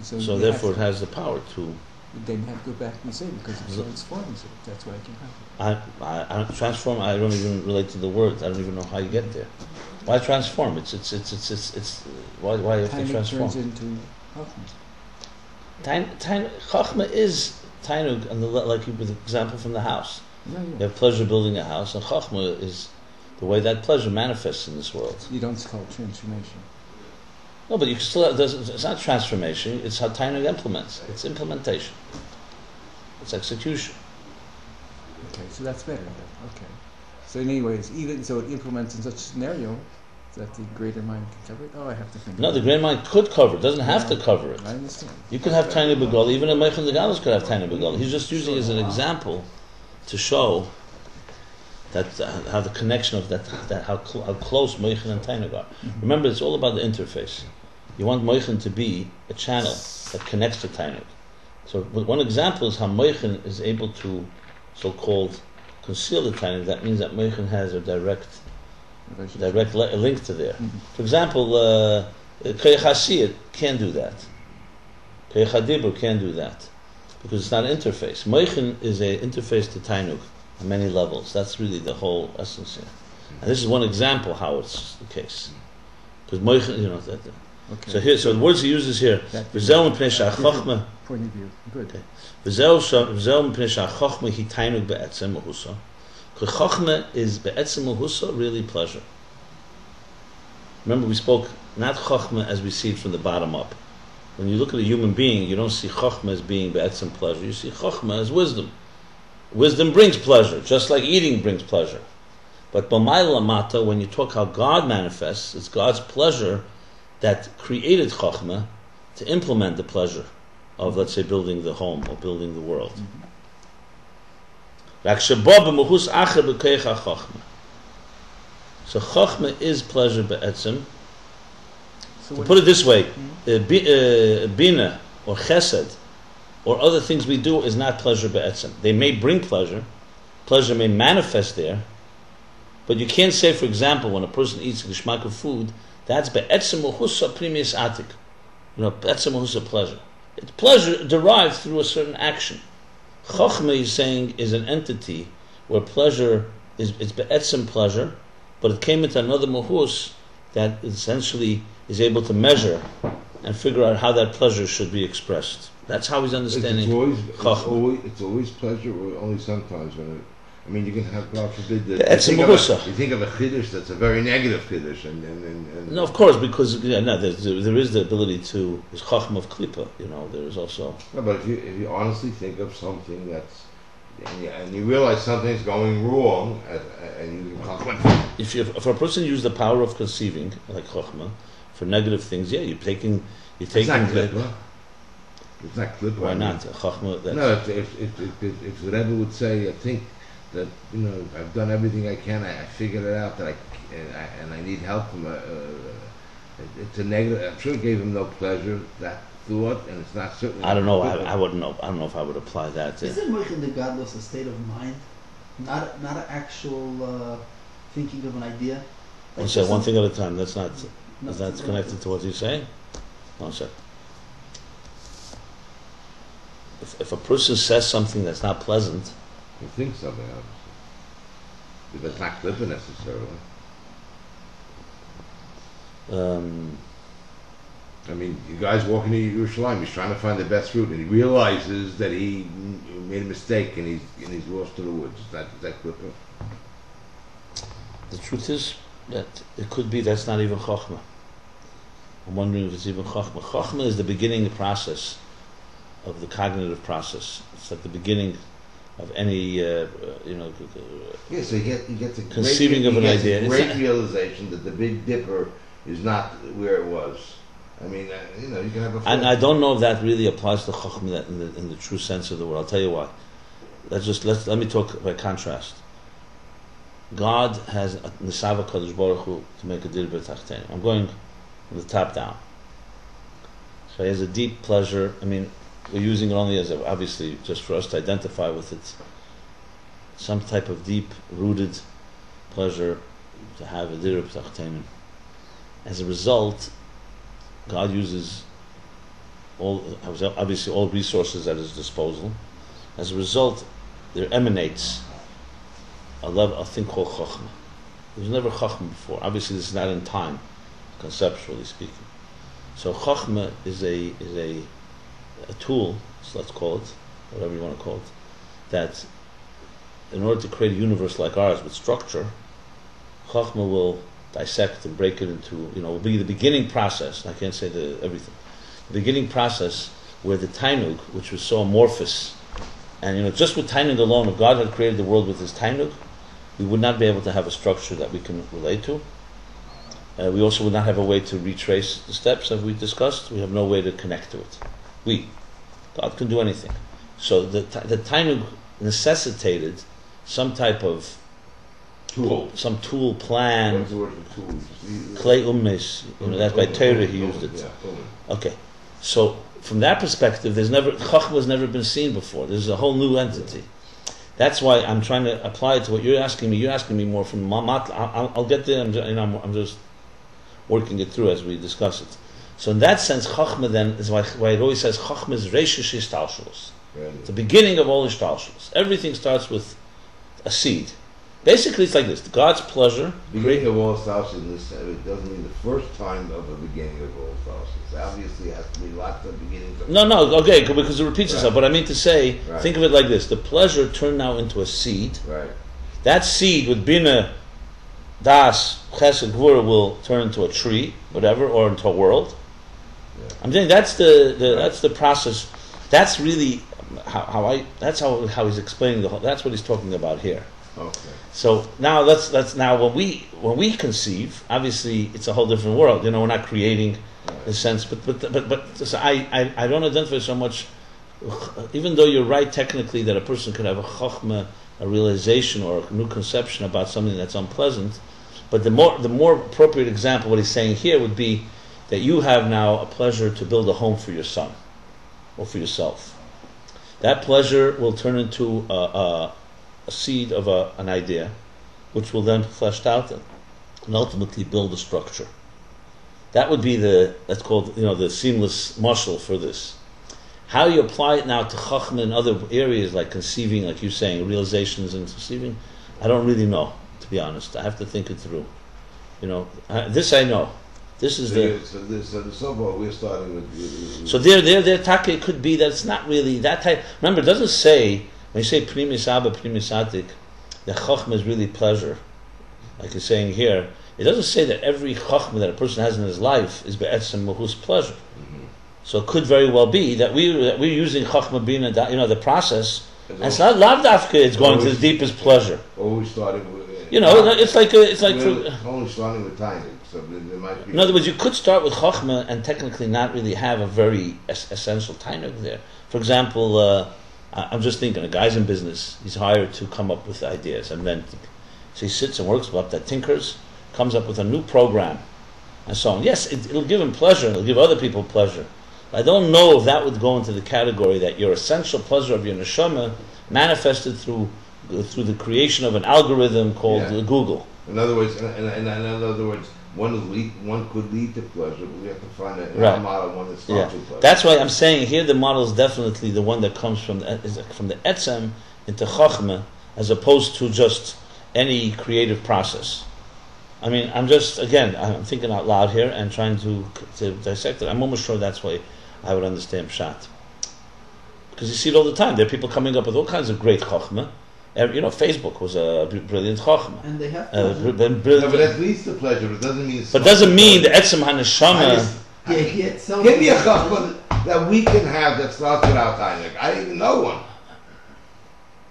So you therefore it have has the power to. to, then you have to go back and say because it transforms it. That's why it can happen. I transform. I don't even relate to the word. I don't even know how you get there. Why transform? It's why you have to Tainig transform? turns into Chachma. Chachma is Tainug, and like you with the example from the house. Yeah. You have pleasure building a house, and Chachma is the way that pleasure manifests in this world. You don't call it transformation. No, but you can still. It's not transformation. It's how Tainug implements. It's implementation. It's execution. Okay, so that's better. Then. Okay. So anyways, even so, it implements in such a scenario that the greater mind can cover it. Oh, I have to think. No, about the it. great mind could cover it. Doesn't have to cover it. I understand. You could have Tiny Begal, even a Meichen the Galus could have Tiny Begal. He's just using it as an example to show that how the connection of that how close Meichen and Tiny are. Remember, it's all about the interface. You want Meichen to be a channel that connects to Tiny. So one example is how Meichen is able to so-called conceal the Tiny. That means that Meichen has a direct link to there. For example, Koyach Hasiyat can't do that. Koyach Hadibur can't do that because it's not an interface. Meichen is an interface to Tainug on many levels. That's really the whole essence here. And this is one example how it's the case. Because Meichen, that. Okay. So the words he uses here, V'zel m'pnei sha'chochma. Point of view. Good. Okay. V'zel m'pnei sha'chochma hi Tainug be'etzem uhusa. Because Chochma is be'etzem uhusa, really pleasure. Remember, we spoke not Chochma as we see it from the bottom up. When you look at a human being, you don't see Chochma as being be'etzem pleasure. You see Chochma as wisdom. Wisdom brings pleasure, just like eating brings pleasure. But b'mayla lamata, when you talk how God manifests, it's God's pleasure that created Chochma to implement the pleasure of, let's say, building the home or building the world. So Chochma is pleasure be'etzem. To put it this way, Bina or Chesed or other things we do is not pleasure be'etzem. They may bring pleasure may manifest there, but you can't say, for example, when a person eats a geshmak of food, that's be'etzem uhusa primis atik. Be'etzem uhusa pleasure. It's pleasure derived through a certain action. Chochma, he's saying, is an entity where pleasure it's be'etzem pleasure, but it came into another muhus that essentially is able to measure and figure out how that pleasure should be expressed. That's how he's understanding Chochma. It's always pleasure, or only sometimes when it. I mean, you can have, God forbid, that you think of a chiddush that's a very negative chiddush, and no, of course, because there is the ability to is Chochma of Klippa. There is also. No, but if you honestly think of something that's, and you realize something's going wrong, and you if a person used the power of conceiving like Chochma for negative things, you're taking. It's not Klippa. It's not Klippa. Why not? Chochma. No, if the Rebbe would say, I think that I've done everything I can. I figured it out that I need help from it's a negative. I'm sure it gave him no pleasure, that thought, and it's not certainly. I don't know. I wouldn't know. I don't know if I would apply that. Isn't Meichen the Gadlus a state of mind, not an actual thinking of an idea? One second, one thing at a time. That's not. Is that connected to what he's saying? One second. If a person says something that's not pleasant. You think something, obviously. But it's not Klippa necessarily. I mean, the guy's walking to Yerushalayim. He's trying to find the best route, and he realizes that he made a mistake, and he's lost to the woods. Is that good? The truth is that it could be that's not even Chochmah. I'm wondering if it's even Chochmah. Chochmah is the beginning process of the cognitive process. It's at the beginning of any, Yeah, so he gets a conceiving of an idea. A great realization that the Big Dipper is not where it was. I mean, you can have a. And I don't know if that really applies to Chochmah in the true sense of the word. I'll tell you why. Let me talk by contrast. God has Nisava Kadosh Baruch Hu to make a dir b'tachtein. I'm going from the top down. So he has a deep pleasure. I mean, we're using it only as obviously just for us to identify with it. Some type of deep-rooted pleasure to have a dir b'tachtein. As a result, God uses obviously all resources at his disposal. As a result, there emanates a thing called Chochmah. There was never Chochmah before. Obviously, this is not in time, conceptually speaking. So Chochmah is a tool, so let's call it, whatever you want to call it, that in order to create a universe like ours with structure, Chochmah will dissect and break it into, will be the beginning process. I can't say everything. The beginning process where the Tainug, which was so amorphous, and just with Tainug alone, if God had created the world with his Tainug, we would not be able to have a structure that we can relate to. We also would not have a way to retrace the steps as we discussed. We have no way to connect to it. God can do anything. So the Tainug necessitated some type of tool, plan. What's the word for tool? Klei umnes. That's by Torah he used it. Okay. So from that perspective, Chochmah has never been seen before. There's a whole new entity. That's why I'm trying to apply it to what you're asking me. You're asking me more from Mamat. I'll get there. I'm just working it through as we discuss it. So in that sense, Chochmah then is why it always says Chochmah is Reishish Ishtalshalos. It's the beginning of all Ishtalshalos. Everything starts with a seed. Basically, it's like this: God's pleasure. Beginning of all Ishtalshalos. It doesn't mean the first time of the beginning of all Ishtalshalos. Obviously, it has to be lots of beginnings. Okay, because it repeats itself. But I mean to say, think of it like this: the pleasure turned now into a seed. Right. That seed with Bina, Das, Chesed, Gvura will turn into a tree, whatever, or into a world. Yeah. I'm saying that's the process. That's really how he's explaining the whole. That's what he's talking about here. Okay. So now let's when we conceive, obviously it's a whole different world. We're not creating the sense, but so I don't identify so much. Even though you're right technically that a person could have a chokhmah, a realization or a new conception about something that's unpleasant, but the more appropriate example, what he's saying here would be that you have now a pleasure to build a home for your son or for yourself. That pleasure will turn into a seed of an idea, which will then fleshed out and ultimately build a structure. That would be that's called the seamless muscle for this. How you apply it now to Chachma in other areas like conceiving, like you're saying, realizations and conceiving, I don't really know, to be honest. I have to think it through. This I know. This is so far we're starting with. So their take could be that it's not really that type. Remember, it doesn't say when you say primis abba, primis atik, that Chachma is really pleasure, like you're saying here. It doesn't say that every Chachma that a person has in his life is be'etzem mahus pleasure. Mm-hmm. So it could very well be that we're using Chachma being the process, and it's not lavdafka. It's going to the deepest pleasure. Always starting with. It's like only starting with tiny. So there might be. In other words, you could start with Chachma and technically not really have a very essential tainug there. For example, I'm just thinking, a guy's in business. He's hired to come up with ideas, and then so he sits and works up that tinkers, comes up with a new program, and so on. Yes, it'll give him pleasure. It'll give other people pleasure. I don't know if that would go into the category that your essential pleasure of your neshama manifested through the creation of an algorithm called Google. In other words, one could lead to pleasure, but we have to find a model, one that starts with pleasure. That's why I'm saying here the model is definitely the one that comes from the etzem into chachma, as opposed to just any creative process. I mean, I'm thinking out loud here and trying to dissect it. I'm almost sure that's why I would understand Pshat. Because you see it all the time. There are people coming up with all kinds of great chokhmah. Facebook was a brilliant chokhmah. And they have No, but that leads to pleasure. But it doesn't mean. But doesn't mean the etzem haneshama. Give me a chokhmah that we can have that starts without tainuk. I didn't even know one.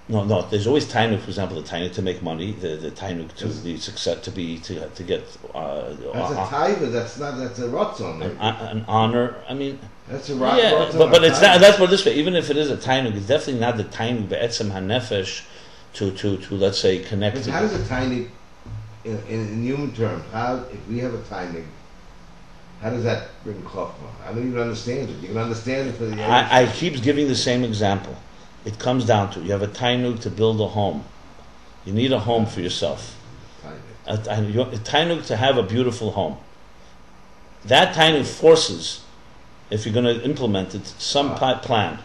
No. There's always tainuk. For example, the tainuk to make money, the tainuk to the success, to get. That's a taiva. That's a rotzon. An honor. I mean, that's a rotzon. But it's not. That's what this way. Even if it is a tainuk, it's definitely not the tainuk be'etzem hanefesh to let's say connect. But how does a tainuk, in human terms, if we have a tainuk, how does that bring chokhmah? I don't even understand it. You can understand it for the. I keep giving the same example. It comes down to you have a tainug to build a home. You need a home for yourself. A tainug to have a beautiful home. That tainug forces, if you're going to implement it, some plan.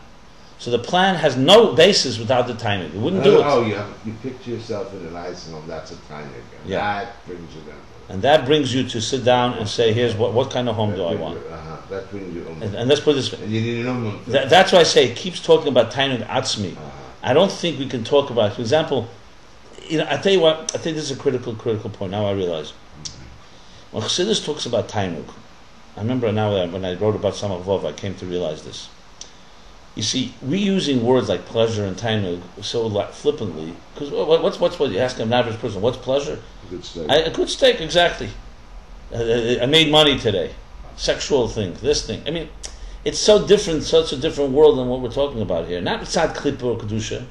So the plan has no basis without the tainug. You wouldn't do it. Oh, you picture yourself in a nice home. That's a tainug. That brings you down. And that brings you to sit down and say, "Here's what kind of home do I want?" That brings you. And let's put it this way. And you need no that's why I say it keeps talking about tainug atzmi. I don't think we can talk about. For example, I tell you what. I think this is a critical point. Now I realize when Chassidus talks about tainug, I remember now when I wrote about Samach Vov, I came to realize this. You see, we using words like pleasure and tainug so flippantly. Because what's you ask an average person, what's pleasure? A good steak. A good steak, exactly. I made money today. Sexual thing, this thing. I mean, it's so different, such a different world than what we're talking about here. Not Tzad Klippa or Kedusha.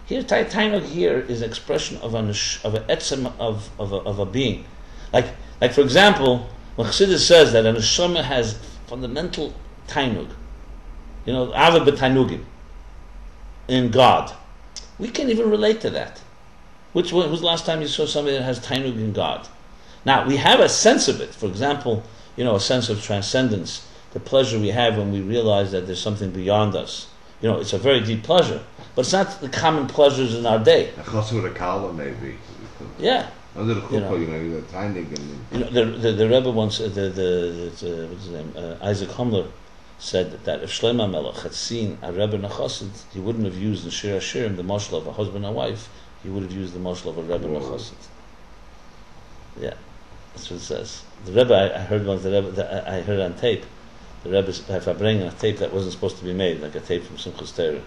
Here, tainug here is an expression of an etzem of a being. Like for example, when Chassidus says that an neshama has fundamental tainug, ava b'tainugim, in God. We can't even relate to that. Who's the last time you saw somebody that has tainug in God? Now, we have a sense of it. For example, a sense of transcendence, the pleasure we have when we realize that there's something beyond us. It's a very deep pleasure, but it's not the common pleasures in our day. A chasur kala maybe. Yeah. Under the chuppah, the tainug and the Rebbe once, what's his name, Isaac Humler, said that if Shlomo Melech had seen a Rebbe and a Chassid, he wouldn't have used in Shir HaShirim the mashal of a husband and wife. He would have used the mashal of a Rebbe and a Chassid. Yeah, that's what it says. The Rebbe, I heard once. I heard on tape. The Rebbe, if I bring a tape that wasn't supposed to be made, like a tape from Simchas Torah,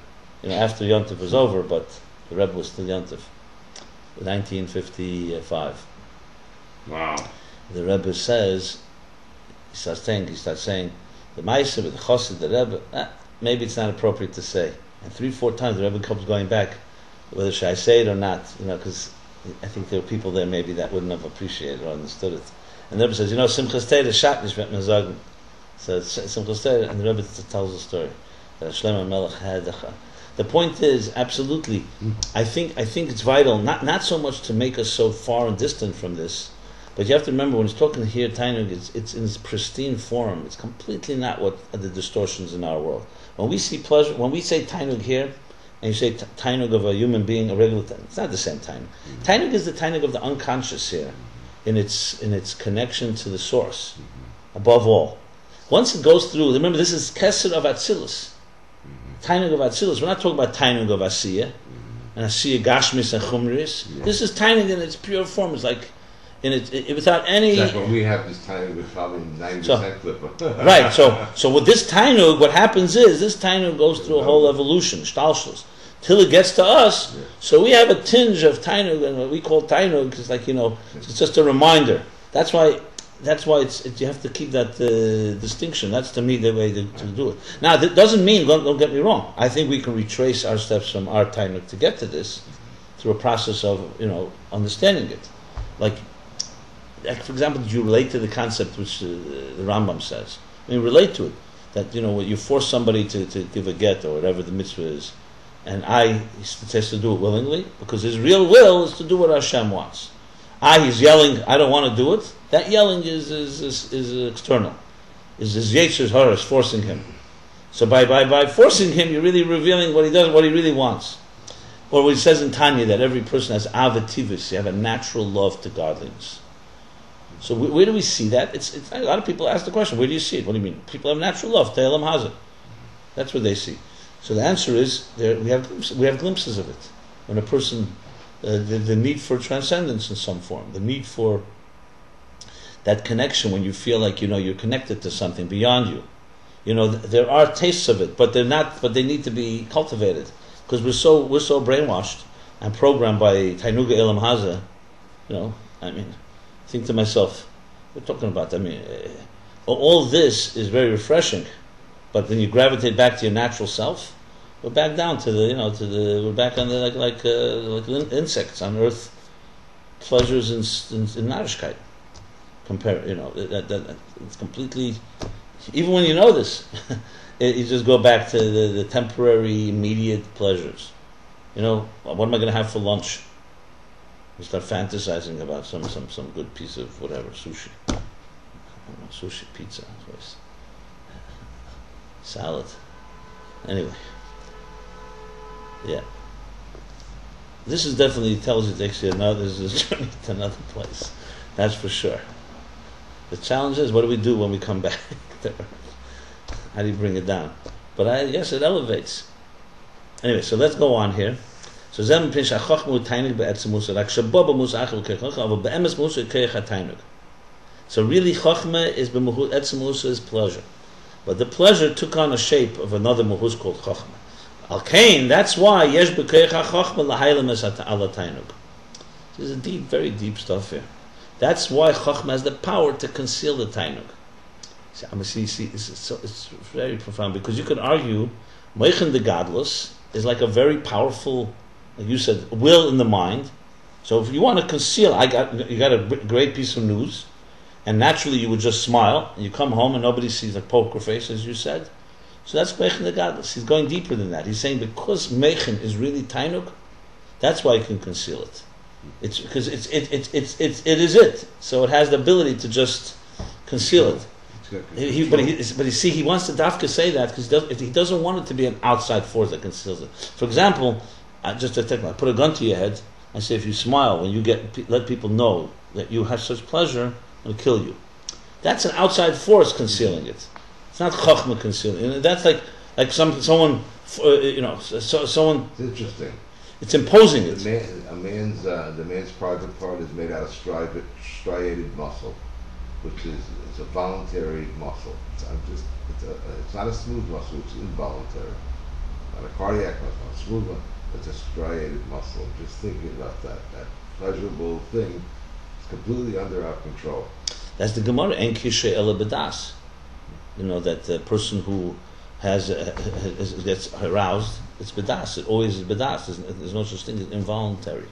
after Yom Tov was over, but the Rebbe was still Yom Tov, 1955. Wow. The Rebbe says, he starts saying. The Ma'aseh with the Chassid, the Rebbe, maybe it's not appropriate to say. And 3-4 times the Rebbe comes going back, whether should I say it or not, because I think there were people there maybe that wouldn't have appreciated or understood it. And the Rebbe says, Simchas Torah shatnish mit me sagen. So Simchas Torah, and the Rebbe tells the story that Shlomo Melech had. The point is, absolutely, I think it's vital, not so much to make us so far and distant from this. But you have to remember, when he's talking here, tainug, it's in its pristine form. It's completely not what are the distortions in our world. When we see pleasure, when we say tainug here, and you say tainug of a human being, a regular tainug, it's not the same tainug. Tainug is the tainug of the unconscious here, in its connection to the source, above all. Once it goes through, remember this is Keser of Atzilus. Tainug of Atzilus. We're not talking about tainug of Asiya, and Asiya Gashmis and Chumris. Yeah. This is tainug in its pure form. It's like, without any. That's what we have this tainug with probably 90% clipper. Right. So with this tainug, what happens is this tainug goes through a whole evolution, shtalshus, till it gets to us. Yeah. So we have a tinge of tainug, and what we call tainug is like it's just a reminder. That's why you have to keep that distinction. That's to me the way to do it. Now that doesn't mean, don't get me wrong. I think we can retrace our steps from our tainug to get to this through a process of understanding it, like for example, did you relate to the concept which the Rambam says? I mean, relate to it. That, you force somebody to give a get or whatever the mitzvah is, and he says to do it willingly, because his real will is to do what Hashem wants. He's yelling, I don't want to do it. That yelling is external. Is his Yetzir's Horus forcing him. So by forcing him, you're really revealing what he does, what he really wants. Or what he says in Tanya, that every person has avativis, you have a natural love to godliness. So where do we see that? It's a lot of people ask the question, where do you see it? What do you mean? People have natural love, Te'elam Hazard. That's what they see. So the answer is, we have glimpses of it. When a person, the need for transcendence in some form, the need for that connection when you feel like, you're connected to something beyond you. There are tastes of it, but they're not, but they need to be cultivated. Because we're so brainwashed and programmed by Tainuga Elam Haza, think to myself, we're talking about, all this is very refreshing, but when you gravitate back to your natural self, we're back down to we're back on the like insects on earth, pleasures in narishkeit. Compare, that it's completely, even when you know this, you just go back to the temporary, immediate pleasures. What am I going to have for lunch? You start fantasizing about some good piece of whatever, sushi. Sushi, pizza, salad. Anyway, yeah. This is definitely tells you takes you this is a journey to another place. That's for sure. The challenge is, what do we do when we come back to earth? How do you bring it down? But yes, it elevates. Anyway, so let's go on here. So so really Chochmah is b'muhut etzem musa is pleasure, but the pleasure took on a shape of another muhus called Chochmah. Al Kain, that's why yesh b'keich Chochmah lahaylam es ala tainug. This is deep, very deep stuff here. That's why Chochmah has the power to conceal the tainug. See, it's very profound, because you could argue Meichen de Gadlus is like a very powerful, like you said, will in the mind. So if you want to conceal, you got a great piece of news, and naturally you would just smile, and you come home and nobody sees a poker face, as you said. So that's Meichen de Gadlus. He's going deeper than that. He's saying because Meichen is really tainug, that's why he can conceal it. It's because it is it. So it has the ability to just conceal it. But you see, he wants to dafka say that because he doesn't want it to be an outside force that conceals it. For example, just to take, I put a gun to your head. I say, if you smile when you let people know that you have such pleasure, I'm going to kill you. That's an outside force concealing it. It's not chokhmah concealing it. That's like someone. Someone. It's interesting. It's imposing it. The man's private part is made out of striated muscle, which is a voluntary muscle. It's not a smooth muscle, it's involuntary. Not a cardiac muscle, not a smooth one, it's a striated muscle. Just thinking about that pleasurable thing is completely under our control. That's the Gemara, En Kishe Ela Bedas. That the person who gets aroused, it's bedas. It always is bedas. There's no such thing as involuntary.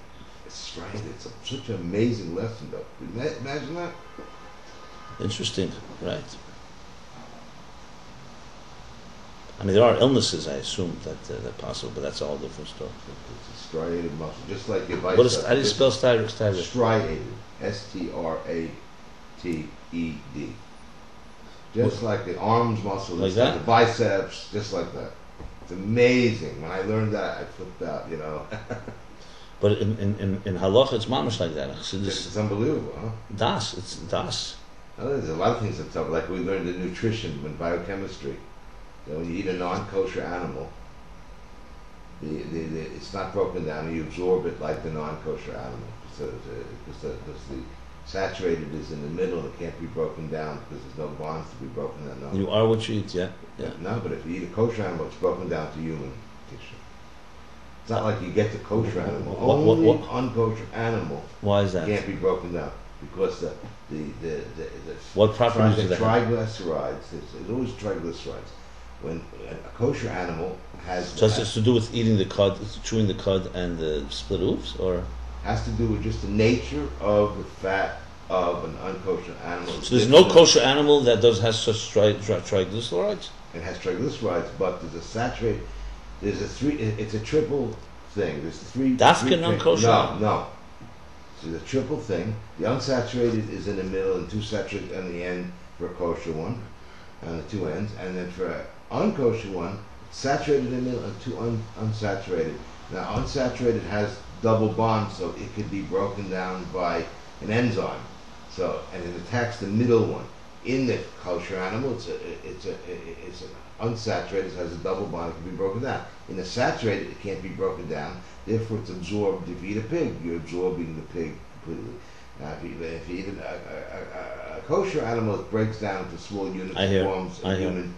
It's right. It's such an amazing lesson, though. Imagine that. Interesting, right? There are illnesses, I assume, that are possible, but that's a whole different story. It's a striated muscle, just like your bicep. How do you spell striated? Striated. Strated. Just like the arms muscle, like that? Like the biceps, just like that. It's amazing. When I learned that, I flipped out, But in halacha, it's mamash like that. It's unbelievable, huh? It's das. There's a lot of things that tell. Like we learned in nutrition, in biochemistry, when you eat a non-kosher animal, it's not broken down. You absorb it like the non-kosher animal. Because the saturated is in the middle, it can't be broken down because there's no bonds to be broken down. No. You are what you eat, yeah. No, but if you eat a kosher animal, it's broken down to human tissue. It's not like you get the kosher animal. Only unkosher animal. Why is that? Can't be broken down because the what properties do they have? Triglycerides. There's always triglycerides. When a kosher animal has just to do with eating the cud, chewing the cud and the split hoofs, or has to do with just the nature of the fat of an unkosher animal. So there's no kosher animal that has such triglycerides? It has triglycerides, but there's a saturated. It's a triple thing. There's three. Dafka non-kosher? No. So the triple thing. The unsaturated is in the middle and two saturated on the end for a kosher one, on the two ends, and then for an unkosher one, saturated in the middle and two unsaturated. Now unsaturated has double bonds, so it could be broken down by an enzyme. So, and it attacks the middle one. In the kosher animal, it's an unsaturated, it has a double bond, it can be broken down. In the saturated, it can't be broken down, therefore it's absorbed. If you eat a pig, you're absorbing the pig completely. Now, if you eat a kosher animal, it breaks down into small units, forms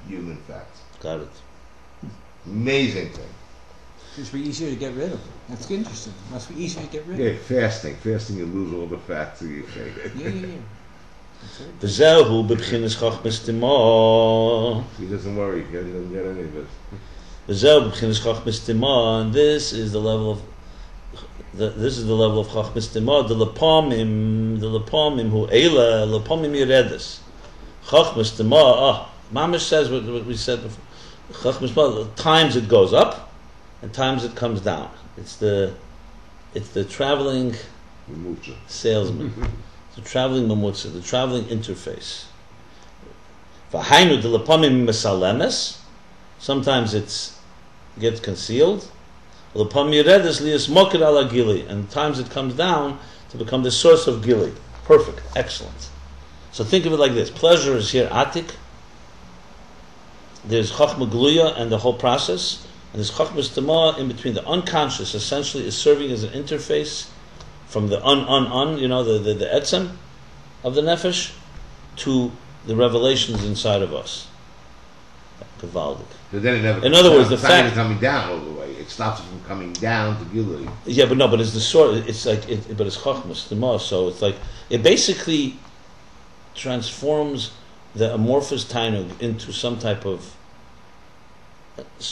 human fats. Got it. Amazing thing. It must be easier to get rid of. That's interesting. It must be easier to get rid of. Yeah, fasting, you lose all the fats in your cake. Yeah. V'zehu b'bchinas chachmas timah. He doesn't worry, he doesn't get any of it. V'zehu b'bchinas chachmas timah, and this is the level of chachmas timah. The lepamim hu eila lepamim yeredes. Chachmas timah. Mamish says what we said before. Chachmas timah. Times it goes up, and times it comes down. It's the traveling salesman. The traveling mamutza, the traveling interface. V'hainu de lepamim mesalemes. Sometimes it gets concealed. Lepam yiredes lias moked ala gili, and times it comes down to become the source of gili. Perfect, excellent. So think of it like this: pleasure is here atik. There's chachma gluya and the whole process, and there's chachmas tamah in between. The unconscious essentially is serving as an interface from the the etzem of the nefesh to the revelations inside of us. Gavaldik. But then it never. In other words, the fact coming down all the way, it stops it from coming down to Gilui. Yeah, but it's the sort. It's like but it's chachmas tamah. So it's like it basically transforms the amorphous tainug into some type of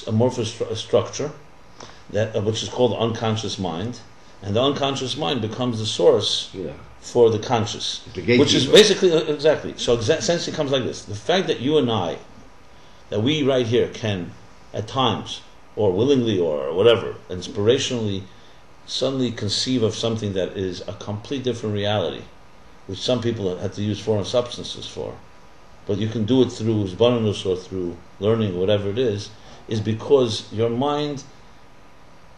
amorphous structure that which is called the unconscious mind. And the unconscious mind becomes the source for the conscious, which is basically exactly. So essentially, it comes like this: the fact that you and I, that we right here can, at times, or willingly or whatever, inspirationally, suddenly conceive of something that is a complete different reality, which some people have to use foreign substances for, but you can do it through zbananus or through learning, or whatever it is because your mind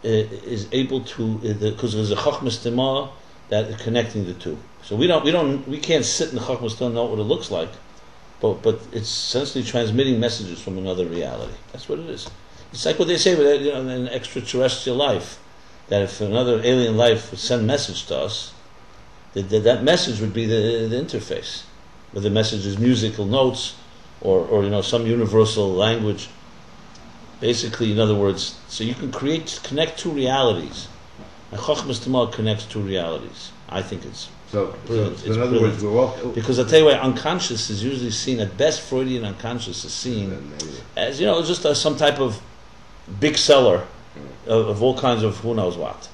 is able to, because there's a chachmas timah that is connecting the two. So we can't sit in the chachmas timah and know what it looks like, but it's essentially transmitting messages from another reality. That's what it is. It's like what they say with in extraterrestrial life, that if another alien life would send a message to us, that message would be the interface, whether the message is musical notes or some universal language. Basically, in other words, so you can connect two realities. And Chochmas Tamah connects two realities. I think it's brilliant. So in other words, we're all... Because I'll tell you why, unconscious is usually seen, at best Freudian unconscious is seen as, just some type of big seller of all kinds of who knows what.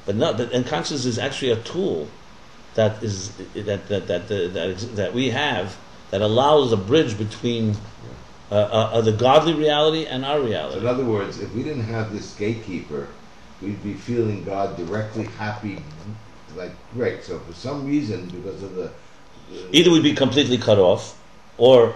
But unconscious is actually a tool that we have that allows a bridge between the godly reality and our reality. So in other words, if we didn't have this gatekeeper, we'd be feeling God directly happy, like great. So for some reason, because of the either we'd be completely cut off, or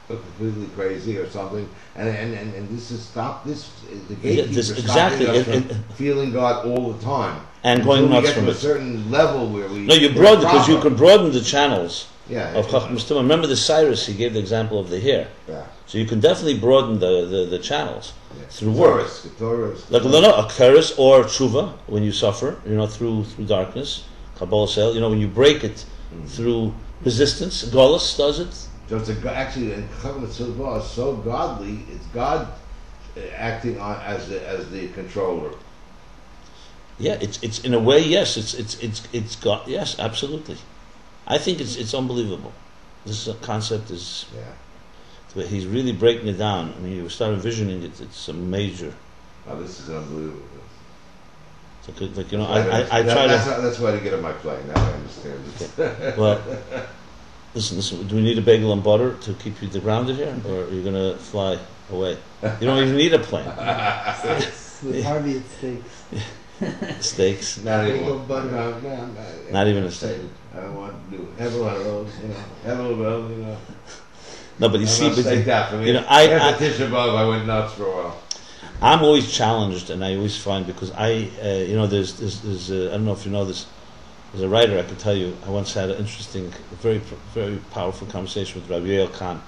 completely crazy, or something. And this is the gatekeeper exactly from feeling God all the time and going nuts from a certain level where we you broaden, because you can broaden the channels of Chachmas Timah. Remember the Cyrus, he gave the example of the hair. Yeah. So you can definitely broaden the channels through work. Like a keres or tshuva, when you suffer, through darkness. Kabbalah says, when you break it through resistance. Golus does it. So it's actually, and Chachmas Timah is so godly. It's God acting on as the controller. Yeah, it's in a way, yes. It's God. Yes, absolutely. I think it's unbelievable. This concept is. Yeah. He's really breaking it down. I mean, you start envisioning it. It's a major. Oh, this is unbelievable. So, I try to. That's why I get on my plane. Now I understand it. Okay. Well, listen. Do we need a bagel and butter to keep you grounded here, or are you going to fly away? You don't even need a plane. With Harvey, it steaks. Steaks. Not Bagel, even butter. Not even a steak. I don't want to do heaven on rolls. Heaven rolls. No, but you see, after Tisha B'Av, I went nuts for a while. I'm always challenged, and I always find, because there's I don't know if you know this, As a writer, I could tell you, I once had an interesting, very, very powerful conversation with Rabbi Khan.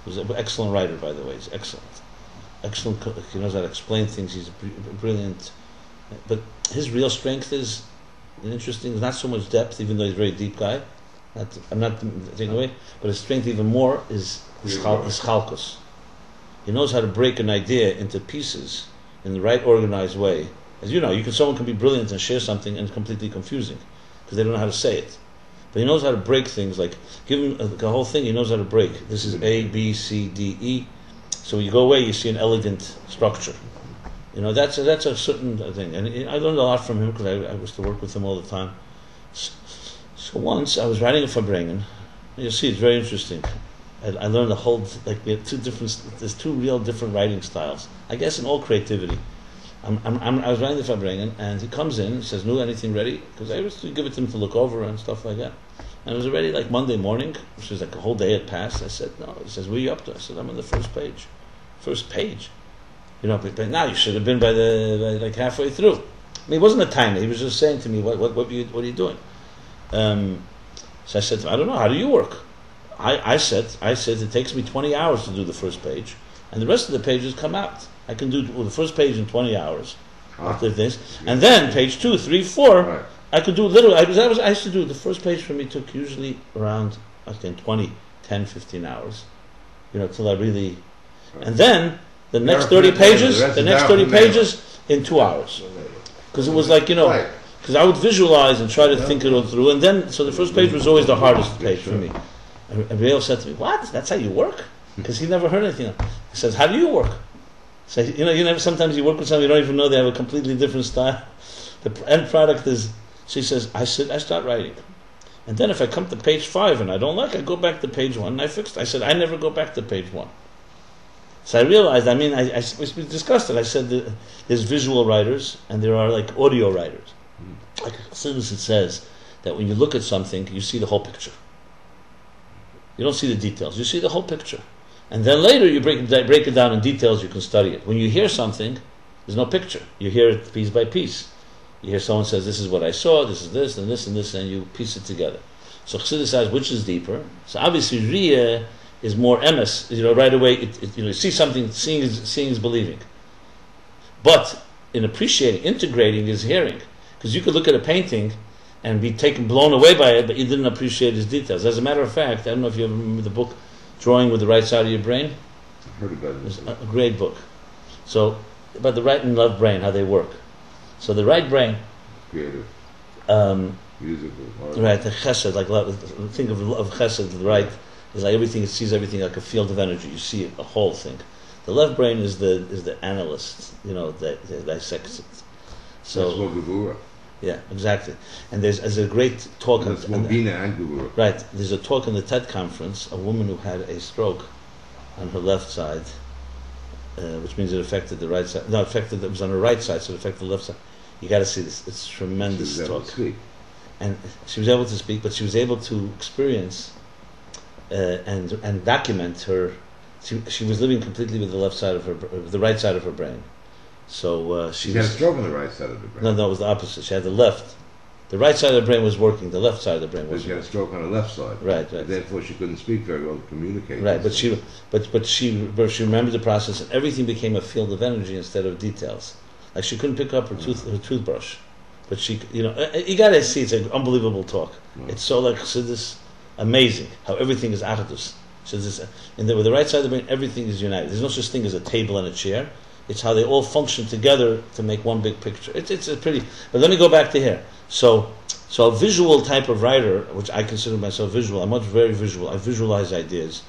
He was an excellent writer, by the way. He's excellent. Excellent, he knows how to explain things. He's brilliant. But his real strength is interesting, not so much depth, even though he's a very deep guy. I'm not taking away, but his strength even more is his chalkus. He knows how to break an idea into pieces in the right organized way. As you know, someone can be brilliant and share something and it's completely confusing because they don't know how to say it. But he knows how to break things, like give him the whole thing. He knows how to break. This is A, B, C, D, E. So when you go away, you see an elegant structure. That's a certain thing. And I learned a lot from him because I used to work with him all the time. So once I was writing a Farbrengen. You see, it's very interesting. I learned the whole, there's two real different writing styles. I guess in all creativity. I was writing the Farbrengen, and he comes in, he says, "No, anything ready?" Because I used to give it to him to look over and stuff like that. And it was already like Monday morning, which was like a whole day had passed. I said, "No." He says, "What are you up to?" I said, "I'm on the first page." First page. But now you should have been by like halfway through. I mean, it wasn't a timer. He was just saying to me, what are you doing? So I said to him, "I don't know. How do you work?" I said it takes me 20 hours to do the first page, and the rest of the pages come out. I can do the first page in 20 hours after this, and then page 2, 3, 4. Right. I could do literally. I used to do the first page for me took usually around 10, 15 hours, till I really, and then the next 30 pages, in 2 hours, because it was like because I would visualize and try to think it all through, and then so the first page was always the hardest page for me. And Rabbi said to me, "What? That's how you work?" Because he never heard anything. He says, "How do you work?" So sometimes you work with someone you don't even know they have a completely different style. The end product is, she says, I start writing, and then if I come to page 5 and I don't like, I go back to page 1 and I fixed. I said I never go back to page 1. So I realized. We discussed it. I said that there's visual writers and there are like audio writers. Like since it says that when you look at something, you see the whole picture. You don't see the details. You see the whole picture. And then later you break it down in details, you can study it. When you hear something, there's no picture. You hear it piece by piece. You hear someone says, "This is what I saw, this is this, and this, and this," and you piece it together. So Chassidus says, which is deeper? So obviously Riyah is more emes. Right away, you see something, seeing is believing. But in appreciating, integrating is hearing. Because you could look at a painting and be blown away by it, but you didn't appreciate its details. As a matter of fact, I don't know if you ever remember the book Drawing with the Right Side of Your Brain. I've heard about it. It's a great book. So, about the right and left brain, how they work. So the right brain, creative, musical, right? The chesed, think of chesed. The right is like everything. It sees everything like a field of energy. You see a whole thing. The left brain is the analyst. That dissects it. So that's what Gevura. Yeah, exactly. And there's a great talk. That's Bina and Gevura. Right. There's a talk in the TED conference. A woman who had a stroke on her left side, which means it affected the right side. No, it was on her right side, so it affected the left side. You got to see this. It's tremendous talk. And she was able to speak, but she was able to experience and document her. She was living completely with the right side of her brain. So she had a stroke on the right side of the brain. No, it was the opposite. She had the left. The right side of the brain was working. The left side of the brain wasn't. She had a stroke on the left side. Right. Therefore, she couldn't speak very well to communicate. Right, but she remembered the process, and everything became a field of energy instead of details. Like she couldn't pick up her toothbrush, but she, you got to see. It's an unbelievable talk. Right. It's so like this amazing how everything is achdus. So this, with the right side of the brain, everything is united. There's no such thing as a table and a chair. It's how they all function together to make one big picture. It's a pretty. But let me go back to here. So a visual type of writer, which I consider myself visual. I'm very visual. I visualize ideas.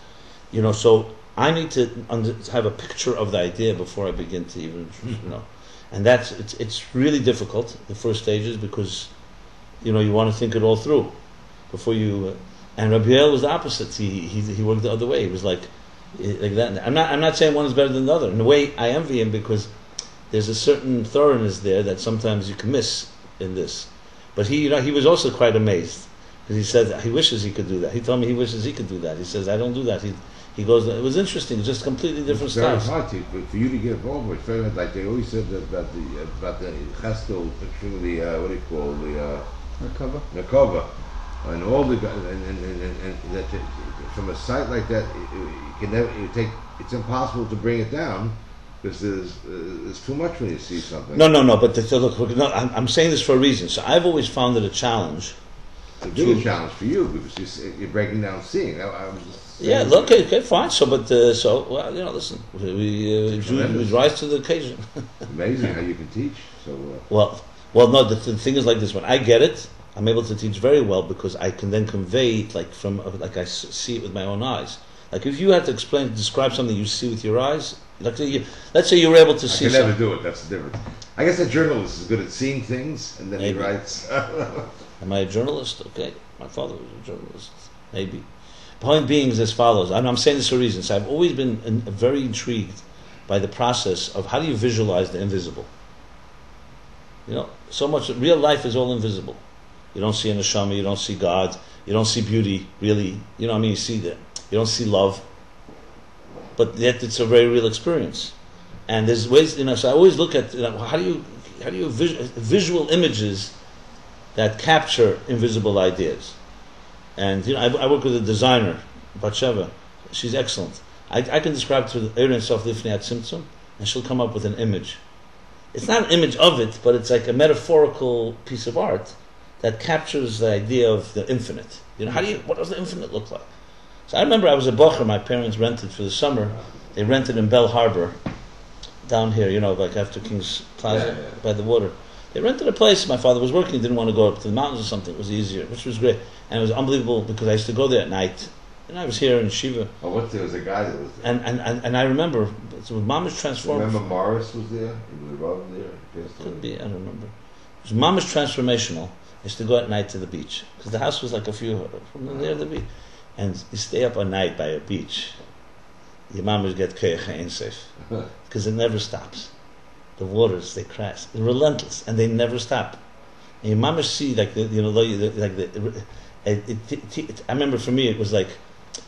So I need to have a picture of the idea before I begin to even, And it's really difficult the first stages because, you want to think it all through before you. And Rabbi was the opposite. He worked the other way. He was like that. I'm not saying one is better than the other. In a way, I envy him because there's a certain thoroughness there that sometimes you can miss in this. But he was also quite amazed because he said he wishes he could do that. He told me he wishes he could do that. He says I don't do that. He goes. It was interesting. Just completely different styles. It's very hard for you to get involved with. Very like they always said that about the chesed, particularly what do you call Nakova, and all the and that from a site like that, you can never it's impossible to bring it down because there's too much when you see something. No. But look, I'm saying this for a reason. So I've always found it a challenge. It's a big challenge for you because you're breaking down seeing. I was just saying okay, fine. So, well, listen, we rise to the occasion. Amazing how you can teach so well. Well, no. The thing is like this: when I get it, I'm able to teach very well because I can then convey it like I see it with my own eyes. Like if you had to describe something you see with your eyes, let's say you were able to see. I can never do it. That's the difference. I guess a journalist is good at seeing things, and then he writes. Am I a journalist? Okay, my father was a journalist. Maybe. Point being is as follows. I'm saying this for a reason. So I've always been very intrigued by the process of how do you visualize the invisible. So much real life is all invisible. You don't see an neshama, you don't see God, you don't see beauty, really. You see that. You don't see love. But yet it's a very real experience. And there's ways, so I always look at, how do you visual images that capture invisible ideas. And I work with a designer, Batsheva. She's excellent. I can describe to her Erin Sof Lifnei Tzimtzum, and she'll come up with an image. It's not an image of it, but it's like a metaphorical piece of art that captures the idea of the infinite. What does the infinite look like? So I remember I was a bocher, my parents rented for the summer. They rented in Bell Harbor, down here, like after King's Plaza, by the water. They rented a place. My father was working, didn't want to go up to the mountains or something. It was easier, which was great. And it was unbelievable because I used to go there at night. And I was here in Shiva. Oh, there was a guy that was there. And I remember, it was Mamish transformed. Remember Morris was there? He was above there? Could be, I don't remember. It was Mamish transformational. I used to go at night to the beach. Because the house was like a few from near the beach. And you stay up at night by a beach. Your Mamish get Keich Ein Seif. Because it never stops. The waters, they crash. They're relentless, and they never stop. And your mama see, I remember for me, it was like,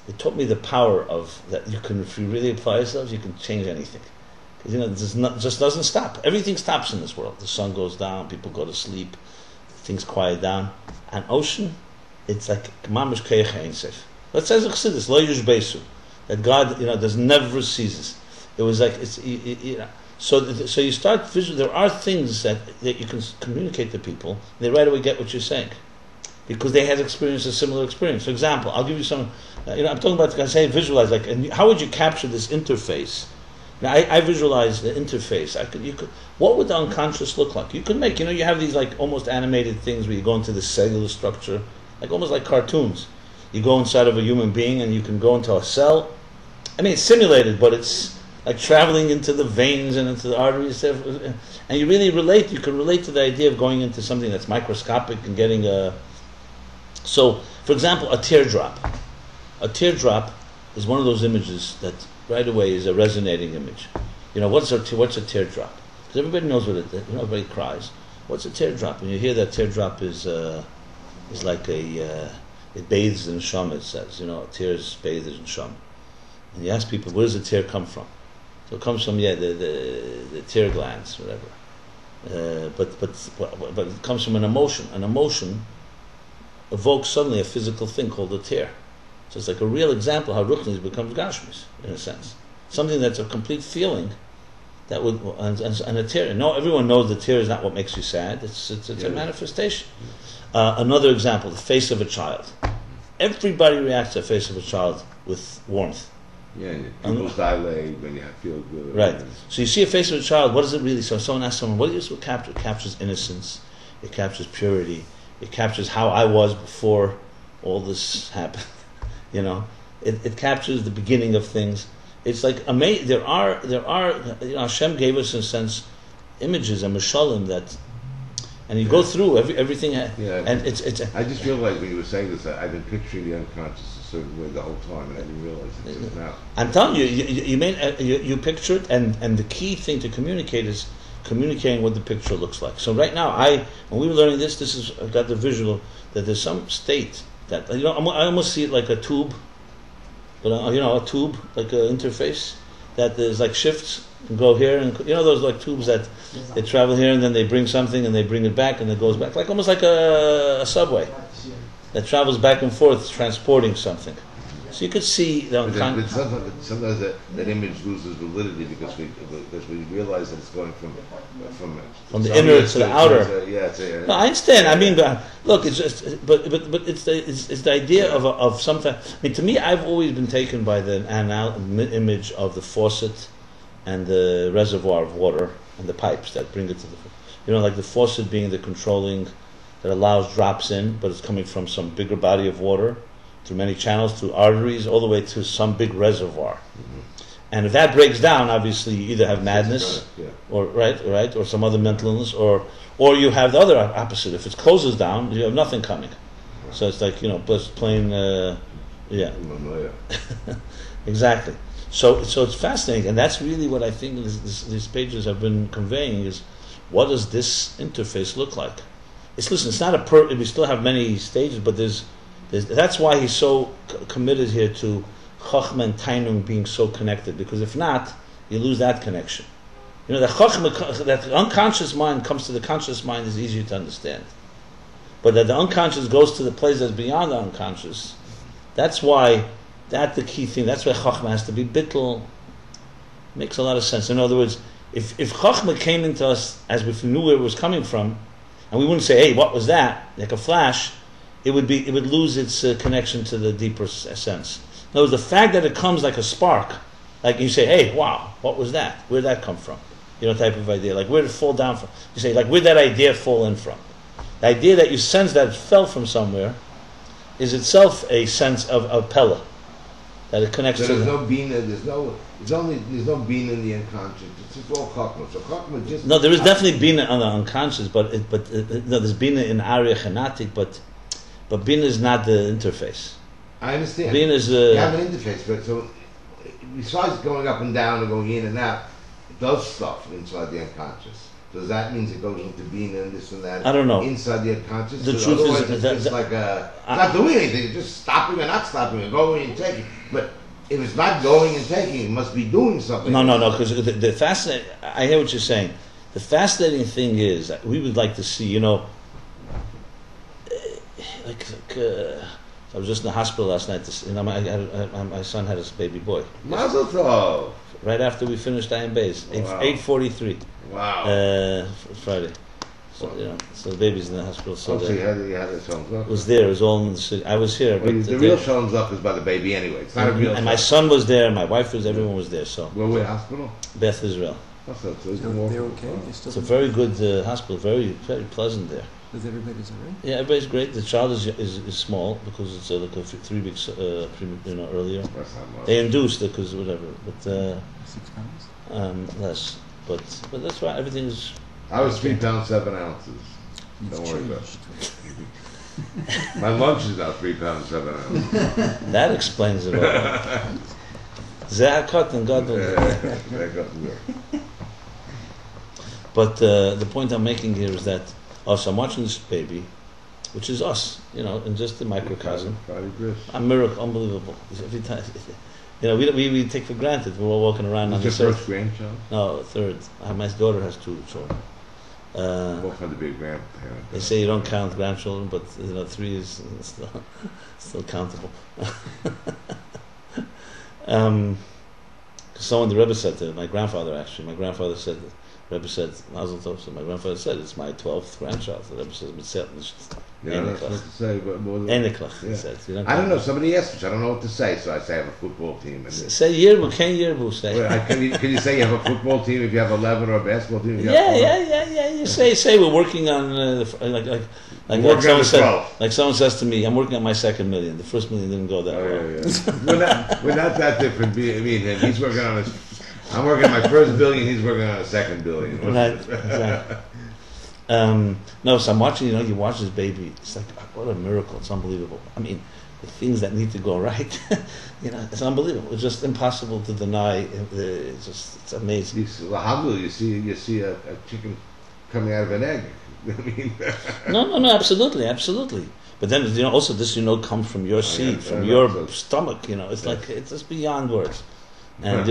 it taught me the power of that you can, if you really apply yourselves, you can change anything. Because, it just doesn't stop. Everything stops in this world. The sun goes down, people go to sleep, things quiet down. And ocean, it's like, mamish keich ein seif. That says in Chassidus, lo yush beisu, that God, does never ceases. It was like, So you start visual. There are things that you can communicate to people. They right away get what you're saying because they had experienced a similar experience. For example, I'll give you some. I'm talking about. I say visualize. And how would you capture this interface? Now, I visualize the interface. What would the unconscious look like? You could make. You have these like almost animated things where you go into the cellular structure, like almost like cartoons. You go inside of a human being and you can go into a cell. It's simulated, but it's like traveling into the veins and into the arteries, and you really relate. You can relate to the idea of going into something that's microscopic and getting a. So, for example, a teardrop. A teardrop is one of those images that right away is a resonating image. What's a teardrop? Because everybody knows what it is. Everybody cries. What's a teardrop? And you hear that teardrop is like it bathes in sham. It says, tears bathed in sham. And you ask people, where does a tear come from? So it comes from the tear glands, whatever. But it comes from an emotion. An emotion evokes suddenly a physical thing called a tear. So it's like a real example how Ruchnis becomes Gashmis, in a sense. Something that's a complete feeling that would and a tear. No, everyone knows the tear is not what makes you sad. It's a manifestation. Another example: the face of a child. Everybody reacts to the face of a child with warmth. Yeah, people dilate when you feel good. Right. So you see a face of a child. What does it really? So someone asks someone, "What is what capture?" It captures innocence. It captures purity. It captures how I was before all this happened. It captures the beginning of things. It's like amazing. There are. Hashem gave us, in a sense, images and mashalim that, and you go through everything. And it's. I just feel like when you were saying this, I've been picturing the unconscious a certain way the whole time, and I didn't realize it until now. I'm telling you, you picture it, and the key thing to communicate is communicating what the picture looks like. So right now, when we were learning this, I got the visual that there's some state that I almost see it like a tube, but a tube like an interface that there's like shifts and go here, and those like tubes that they travel here and then they bring something and they bring it back and it goes back, like almost like a subway that travels back and forth transporting something. So you could see the but sometimes that image loses validity because we realize that it's going from the inner to the outer. No, I understand. I mean, look, it's just, but it's the idea of something. I mean, to me, I've always been taken by the image of the faucet and the reservoir of water and the pipes that bring it to the, like the faucet being the controlling that allows drops in, but it's coming from some bigger body of water through many channels, through arteries, all the way to some big reservoir. Mm-hmm. And if that breaks down, obviously you either have madness, or right, or some other mental illness, or you have the other opposite. If it closes down, you have nothing coming. Right. So it's like just plain, exactly. So it's fascinating, and that's really what I think these pages have been conveying is, what does this interface look like? It's not we still have many stages, but that's why he's so committed here to Chochmah and Tainung being so connected, because if not, you lose that connection. The Chochmah, that the unconscious mind comes to the conscious mind is easier to understand. But that the unconscious goes to the place that's beyond the unconscious, that's the key thing. That's why Chochmah has to be bittul. Makes a lot of sense. In other words, if Chochmah came into us as if we knew where it was coming from, and we wouldn't say, hey, what was that? Like a flash, it would lose its connection to the deeper sense. In other words, the fact that it comes like a spark, like you say, hey, wow, what was that? Where did that come from? Type of idea. Like, where did it fall down from? You say, like, where did that idea fall in from? The idea that you sense that it fell from somewhere is itself a sense of Pella, that it connects to. There's no bina. There's no bina in the unconscious. It's just all Chochmah. So Chochmah just. No, there is definitely bina on the unconscious, but there's bina in Arya Chanatik, but bina is not the interface. I understand. Bina is you have an interface, but so besides going up and down and going in and out, it does stuff inside the unconscious. Does that mean it goes into bina and this and that? I don't know. Inside the unconscious. The truth is, it's just like not doing anything. It's just stopping or not stopping, or going and taking. But if it's not going and taking, it must be doing something. No. Because the fascinating. I hear what you're saying. The fascinating thing is that we would like to see. I was just in the hospital last night. My son had his baby boy. Mazel tov. Right after we finished Ayin Beis, 8:43. Wow. Friday. So so the baby's in the hospital. So you had a Shalom Zach. It was there. It was all in the city. I was here. Well, but the real Shalom Zach is by the baby anyway. It's not a real. And my son was there. My wife was. Everyone was there. So. Where were hospital? Beth Israel. They're okay. It's a very good hospital. Very very pleasant there. Is everybody's alright? Yeah, everybody's great. The child is small because it's like 3 weeks earlier. They induced it because whatever, but 6 pounds. Less. But that's right. Everything is. I was 3 pounds 7 ounces. Don't worry about it. My lunch is now 3 pounds 7 ounces. That explains it all. Zakat and God. But the point I'm making here is that I'm watching this baby, which is us, in just the microcosm. A miracle, unbelievable. Every time, we take for granted. We're all walking around on this earth. Is your first grandchild? No, third. My daughter has 2 children. Both had to be a grandparent. They say you don't count grandchildren, but 3 is still countable. Someone, the Rebbe said to my grandfather said. Rabbi said, Mazel Tov. So my grandfather said, it's my 12th grandchild. The Rabbi says, yeah, that's what to say. He said. I don't know. Somebody asked me, I don't know what to say, so I say I have a football team. And say Yerbu, can Yerbu say? Can you say you have a football team if you have 11 or a basketball team? If you have You say we're working on like someone says to me, I'm working on my second million. The first million didn't go that well. Yeah. We're not that different. Me and him. He's working on his. I'm working on my first billion. He's working on a second billion. Right. Exactly. So I'm watching. You watch this baby. It's like, what a miracle! It's unbelievable. I mean, the things that need to go right. It's unbelievable. It's just impossible to deny. It's amazing. You see a chicken coming out of an egg. I mean. No, absolutely. But then also this comes from your seed, from your stomach. It's like it's just beyond words, and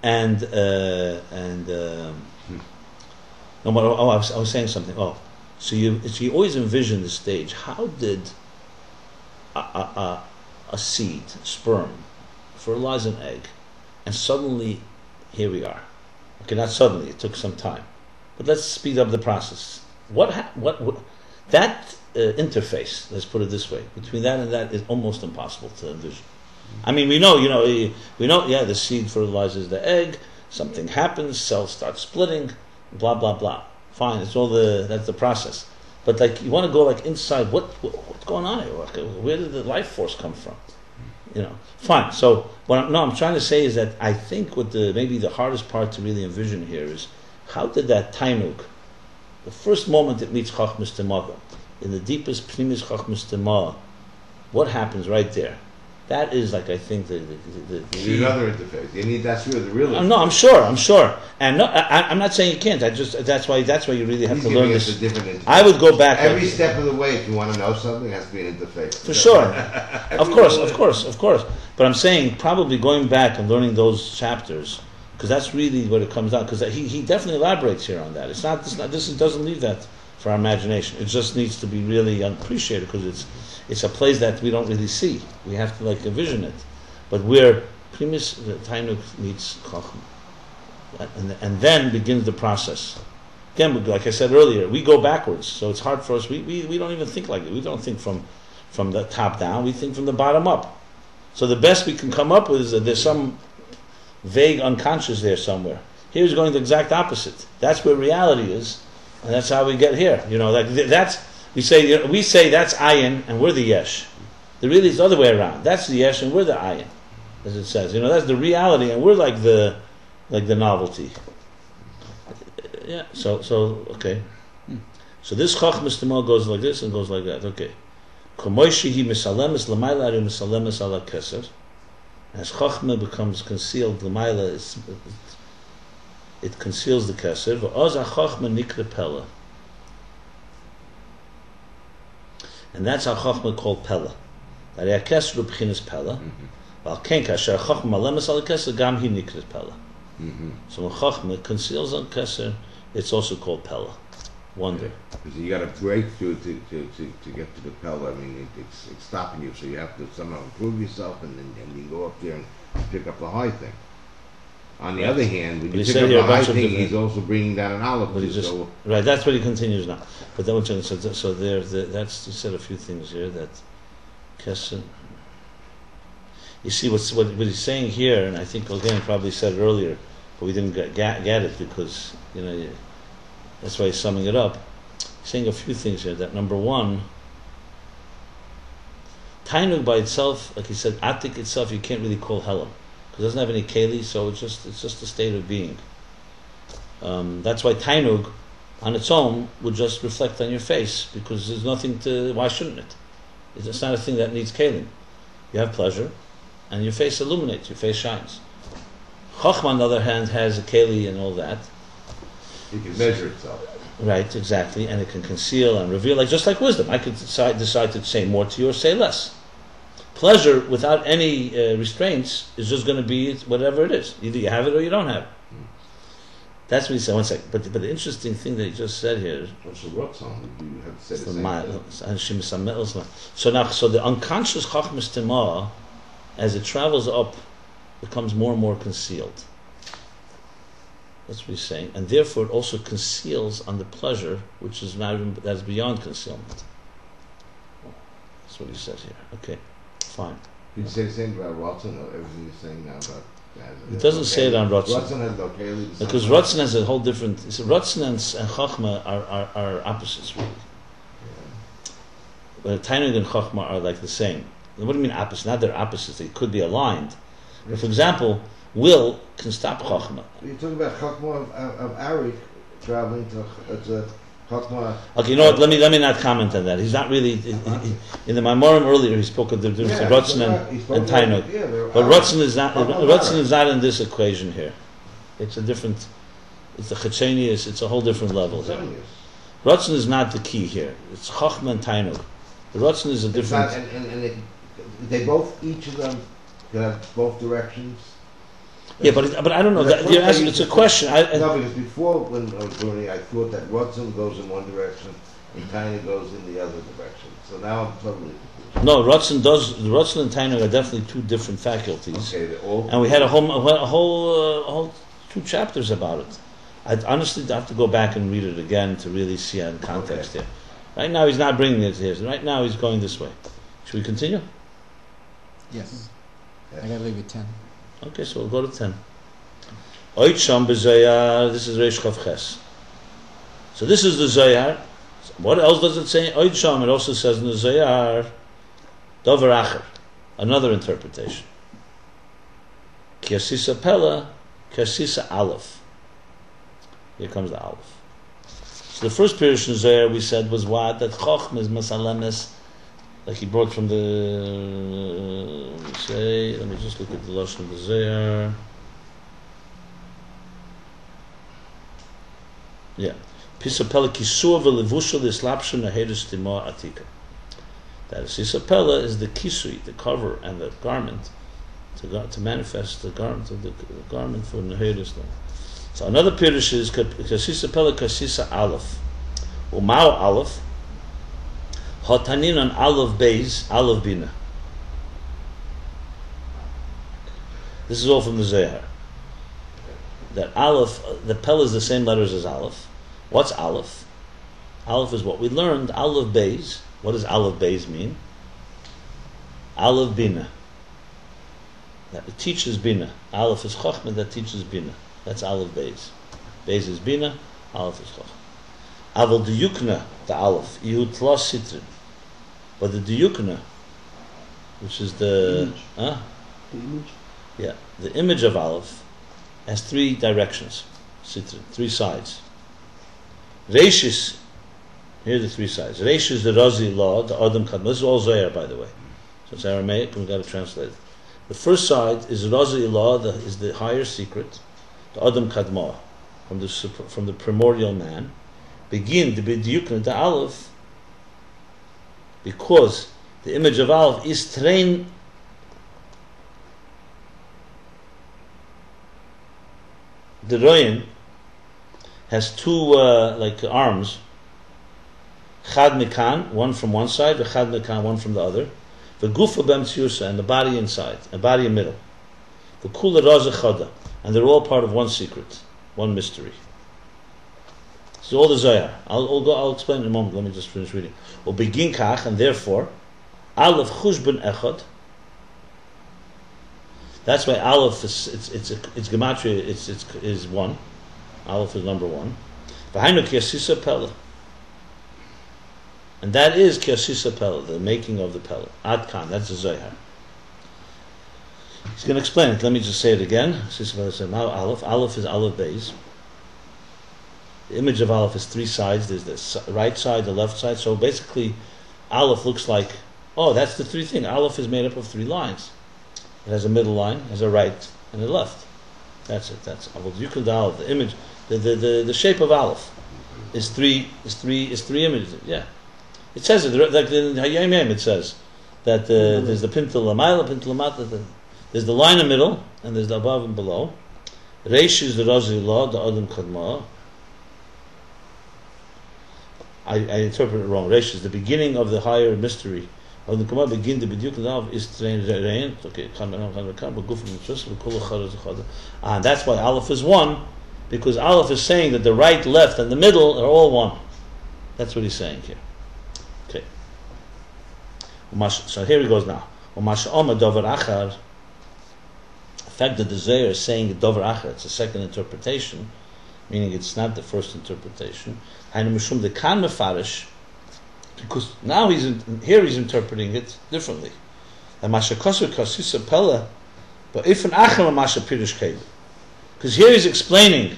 No, but I was saying something. So you always envision the stage. How did a seed, sperm, fertilize an egg, and suddenly here we are? Okay, not suddenly. It took some time, but let's speed up the process. What that interface? Let's put it this way: between that and that is almost impossible to envision. I mean, we know. Yeah, the seed fertilizes the egg. Something happens. Cells start splitting. Blah blah blah. Fine, that's the process. But like you want to go like inside. What's going on here? Where did the life force come from? Fine. So I'm trying to say is that I think maybe the hardest part to really envision here is how did that tainug, the first moment it meets chachmas temaga, in the deepest pnimis chachmas temah, what happens right there? That is like I think the you need another interface. That's really the real. No, I'm sure, and no, I'm not saying you can't. That's why you really have to learn this. I would go back every step of the way. If you want to know something, it has to be an interface. For sure, of course. But I'm saying probably going back and learning those chapters because that's really what it comes down. Because he definitely elaborates here on that. This doesn't leave that for our imagination. It just needs to be really appreciated because it's a place that we don't really see. We have to like envision it. But where primus tainug meets chachma, and then begins the process. Again, like I said earlier, we go backwards, so it's hard for us. We don't even think like it. We don't think from the top down. We think from the bottom up. So the best we can come up with is that there's some vague unconscious there somewhere. Here's going the exact opposite. That's where reality is, and that's how we get here. We say that's ayin and we're the yesh. The really is the other way around. That's the yesh and we're the ayin, as it says. That's the reality and we're like the novelty. Yeah. So okay. So this chachmas temah goes like this and goes like that. Okay. Komoishihi misalemes l'mayla ari misalemes ala keser. As chachma becomes concealed, l'mayla it conceals the keser. V'oz hachachma nikra pella. And that's how chachma called pella. That keser b'chinas pella. Val ken kasher chachma malemes ala keser gam hi nikra pella. So when chachma conceals on keser, it's also called pella. Wonder. Because you got to break through to get to the pella. I mean, it's stopping you, so you have to somehow improve yourself, and then you go up there and pick up the high thing. On the other hand, when you pick up the high thing, he's also bringing down an olive. Right, that's what he continues now. But then so that's he said a few things here that Kesson. You see what he's saying here, and I think again probably said it earlier, but we didn't get it because that's why he's summing it up. He's saying a few things here. That number one, tainug by itself, like he said, atik itself, you can't really call helam. It doesn't have any keli, so it's just a state of being. That's why tainug, on its own, would just reflect on your face because there's nothing to. Why shouldn't it? It's not a thing that needs kelim. You have pleasure, and your face illuminates. Your face shines. Chachma, on the other hand, has a keli and all that. It can measure itself. Right, exactly, and it can conceal and reveal, just like wisdom. I could decide to say more to you or say less. Pleasure without any restraints is just going to be whatever it is. Either you have it or you don't have it. That's what he said. One second. But the interesting thing that he just said here is... What's the root song? You have to say the same thing. So the unconscious chachmas temah, as it travels up, becomes more and more concealed. That's what he's saying. And therefore it also conceals on the pleasure, which is that's beyond concealment. That's what he says here. Okay. Fine. Did you say the same about Ratzon or everything you're saying now about... It doesn't say it on Ratzon. Ratzon has no keli. Because Ratzon has a whole different... Ratzon and Chachma are opposites, really. But Tainug and Chachma are like the same. What do you mean opposites? Not they're opposites. They could be aligned. But for example, will can stop Chachma. You're talking about Chachma of Arik traveling to Chachma... Okay, you know what? Let me not comment on that. He's not really in the Maimorim earlier. He spoke of the difference of Ratzon and Tainug, but Ratzon is not. Ratzon is not in this equation here. It's a different. It's the Chachenius. It's a whole different level here. Ratzon is not the key here. It's Chachma and Tainug. The Ratzon is a different. And they both, each of them, can have both directions. Yeah, but I don't know. But You're asking. It's a question. No, because before when I was learning, I thought that Ratzon goes in one direction and Taina goes in the other direction. So now I'm totally confused. No, Ratzon and Tainug are definitely two different faculties. Okay, they're all. And we had a whole 2 chapters about it. I'd honestly have to go back and read it again to really see it in context here. Right now he's not bringing it here. Right now he's going this way. Should we continue? Yes. Yes. I gotta leave at 10. Okay, so we'll go to 10. Oit Sham B'Zayar, this is Reish Chav Ches. So this is the Zayar. What else does it say? Oit Sham, it also says in the Zayar, Dover Acher, another interpretation. Kiasisa Pella, Kiasisa Aleph. Here comes the Aleph. So the first Pirush in Zayar we said was what? That Chochm is Masalemes, like he brought from the, let me just look at the Lashon of the Zayar. Yeah. Pisapella kisur v'levusha l'slapsha neheres timah atika. That is, Pisapella is the kisui, the cover, and the garment, to manifest the garment of the garment for neheres. So another Pirush is kasisa kasisa aleph, umao aleph, hatanin on aleph beis, aleph bina. This is all from the Zohar. That aleph, the Pella is the same letters as aleph. What's aleph? Aleph is what we learned. Aleph beis. What does aleph beis mean? Aleph bina. That it teaches bina. Aleph is chokhmah that teaches bina. That's aleph beis. Beis is bina. Aleph is chokhmah. Aval diyukna, the aleph. Ihu tlos sitrin. But the diyukna, which is the The image. Yeah, the image of aleph has 3 directions, sitrin, 3 sides. Reishis, here are the 3 sides. Reish is the Razi law, the Adam Kadmah. This is all Zohar, by the way. So it's Aramaic, and we've got to translate it. The first side is Razi law, is the higher secret, the Adam Kadmah, from the primordial man. Begin to be diyukna, the aleph, because the image of aleph is trained. The royin has 2 like arms. Chad mikan, one from one side, v'chad mikan, one from the other. V'gufa b'mtziusa, and the body inside, and body in middle. V'kula raza chada, and they're all part of one secret, one mystery. This is all the Zohar. I'll explain in a moment. Let me just finish reading. Or begin kach, and therefore, aleph chushbon echad. That's why aleph it's gematria. Is 1. Aleph is number 1. V'hainu kiasisa pella, and that is kiasisa pella, the making of the pella. Adkan. That's the Zohar. He's going to explain it. Let me just say it again. Aleph. Aleph is aleph beis. The image of aleph is 3 sides. There's the right side, the left side. So basically, aleph looks like, that's the 3 things. Aleph is made up of 3 lines. It has a middle line, has a right and a left. That's it. That's Aleph. The image, the shape of aleph is three images. Yeah, it says it like in Hayayim. It says that there's the pintel lamayla, pintel lamata. There's the line in the middle, and there's the above and below. Reish is the Razi law, the Adam Kadmah. I interpret it wrong. Reish is the beginning of the higher mystery. And that's why aleph is 1, because aleph is saying that the right, left, and the middle are all 1. That's what he's saying here. Okay. So here he goes now. The fact that the Zohar is saying dover acher, it's a second interpretation, meaning it's not the first interpretation. Because now he's interpreting it differently. Because here he's explaining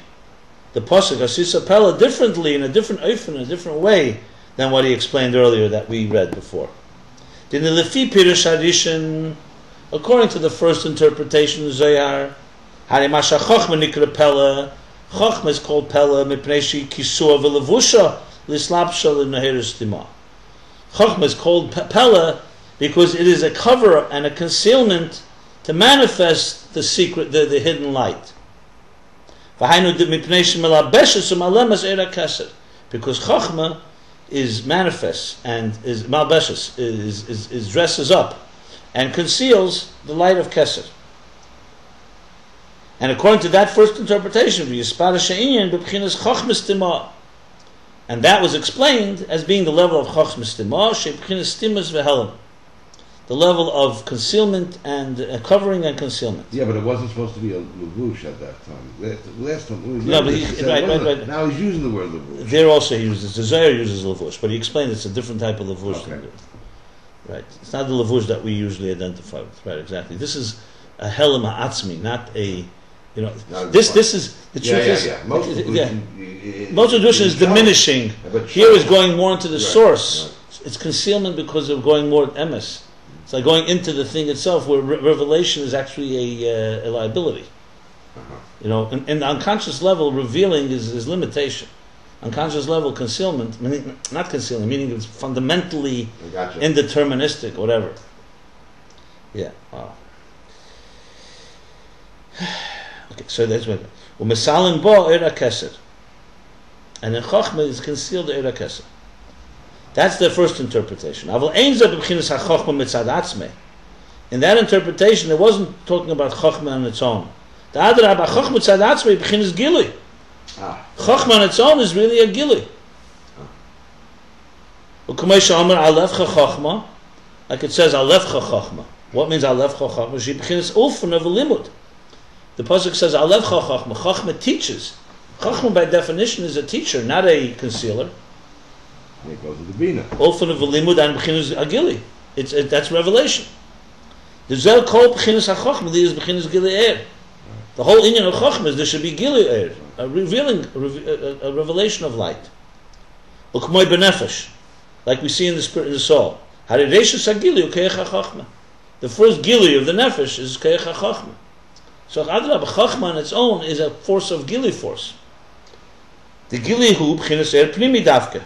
the pasuk Asisa Pella differently, in a different way than what he explained earlier that we read before. According to the first interpretation of Zohar, Chochma is called Pella mipnei kisua v'levusha l'slapsha l'neheres timah. Chochma is called Pella because it is a cover and a concealment to manifest the secret, the hidden light. Because Chachma is manifest and is malbeshes, is dresses up and conceals the light of Kesed. And according to that first interpretation, and that was explained as being the level of Chachmas Tima, the level of concealment and covering and concealment. Yeah, but it wasn't supposed to be a levush at that time. Last time, no, but right. Now he's using the word levush. There also he uses, the Zohar uses levush, but he explained it's a different type of levush. Okay. Right, it's not the levush that we usually identify with. Right, exactly. This is a helam ha'atzmi, not a, this is the truth. Most levush is diminishing. Here is going more into the source. Right. It's concealment because of going more emes. It's like going into the thing itself, where revelation is actually a liability. Uh-huh. In the unconscious level, revealing is limitation. Unconscious level, concealment, meaning, not concealing, meaning it's fundamentally indeterministic, whatever. Yeah. Wow. Okay, so that's what. U'mesalim bo era keser, and in Chochmah is concealed the era keser. That's the first interpretation. In that interpretation, it wasn't talking about Chochmah on its own. The other Chochmah tzad atzmei b'chinas gilui. Chochmah on its own is really a gilui. Like it says, Alefcha Chochmah. What means Alefcha Chochmah? She b'chinas ulfun of a limud. The pasuk says Alefcha Chochmah. Chochmah teaches. Chochmah by definition is a teacher, not a concealer. And it goes to the Bina. Ulfun of a limud and b'chinas agili. That's revelation. The zel kol b'chinas ha-chochmah is b'chinas gili er. The whole inyan of Chochmah is there should be gili er, a revelation of light. Ukmoy b'nefesh, like we see in the spirit and the soul. Harireshus ha-gili u'keich ha-chochmah. The first gili of the nefesh is keich ha-chochmah. So Adrab, Chochmah on its own is a force of gili force. The gili hu b'chinas er pnimi davke.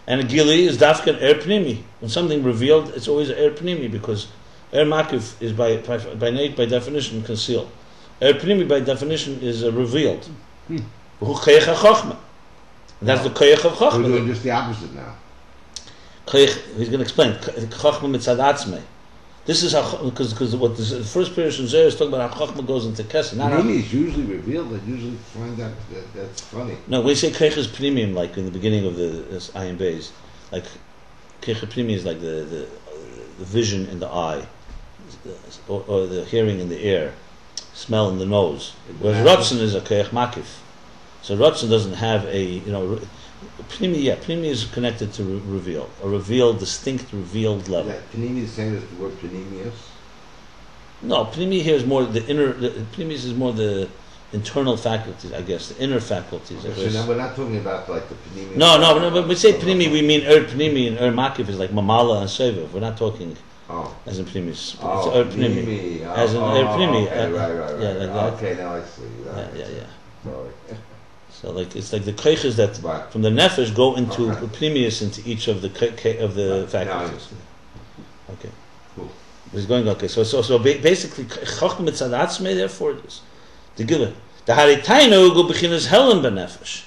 And a gili is dafka and er pnimi. When something revealed, it's always er pnimi, because er makif is by definition concealed. Er pnimi by definition is revealed. And that's the koyach of Chochmah. We're doing just the opposite now. Koyach, he's going to explain. Chochmah mitzad atzmei. This is how, because what the first person there is talking about how Chochmah goes into Kesed. Pnimi is usually revealed. I usually find that's funny. No, we say koyach is pnimim, like in the beginning of this Ayin Beis, like koyach pnimi is like the vision in the eye, or the hearing in the ear, smell in the nose. Whereas Ratzon is a koyach makif. So Ratzon doesn't have a Pnimi is connected to reveal, a revealed, distinct, revealed level. Is Pnimi the same as the word Pnimius? No, Pnimi here is more the inner. Pnimi is more the internal faculties, I guess, the inner faculties. So now we're not talking about like the Pnimi. No, but we say Pnimi, we mean Pnimi, and Makif is like Mamala and Seviv. We're not talking as in Pnimi. It's Pnimi. As in Pnimi. Okay, right. Yeah, okay, now I see. Yeah. Sorry. So it's like the koiches that from the nefesh go into pnimius into each of the faculties. Okay. Cool. He's going So basically, chochmah mitzad atzmei. Therefore, it is the gila. The haritainu go b'chinas helen benefesh.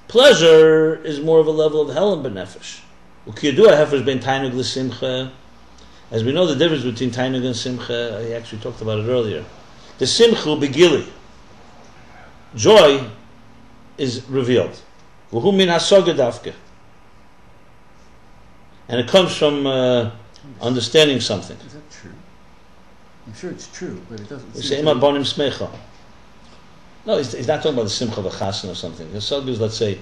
Pleasure is more of a level of helen benefesh. Ukiyadua hefesh ben tainug l'simcha. As we know, the difference between tainug and simcha, I actually talked about it earlier. The simcha will be gili. Joy is revealed. And it comes from understanding something. Is that true? I'm sure it's true, but it doesn't. No, he's not talking about the simcha of a chasen or something. The sog is, let's say,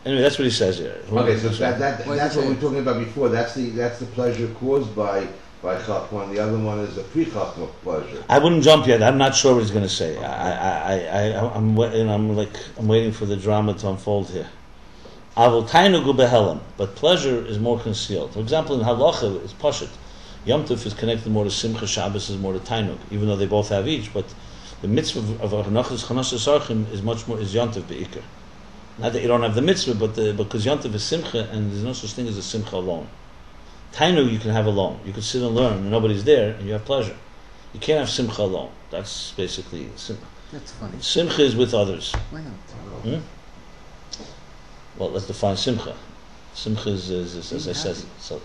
anyway, that's what he says here. Okay, so that's what we were talking about before. That's the pleasure caused by Chachma, and the other one is the pre-Chachma pleasure. I wouldn't jump yet. I'm not sure what he's going to say. I'm waiting for the drama to unfold here. Avol tainugu behelam, but pleasure is more concealed. For example, in halacha, it's pashut. Yom Tov is connected more to Simcha, Shabbos is more to tainug, even though they both have each. But the mitzvah of Hanachas Chanas Sarchim is much more Yom Tov beikar. Not that you don't have the mitzvah, but because Yom Tov is Simcha, and there's no such thing as a Simcha alone. Tainug you can have alone. You can sit and learn, and nobody's there, and you have pleasure. You can't have simcha alone. That's basically That's funny. simcha is with others. Why not? Well, let's define simcha. Simcha is as I said. So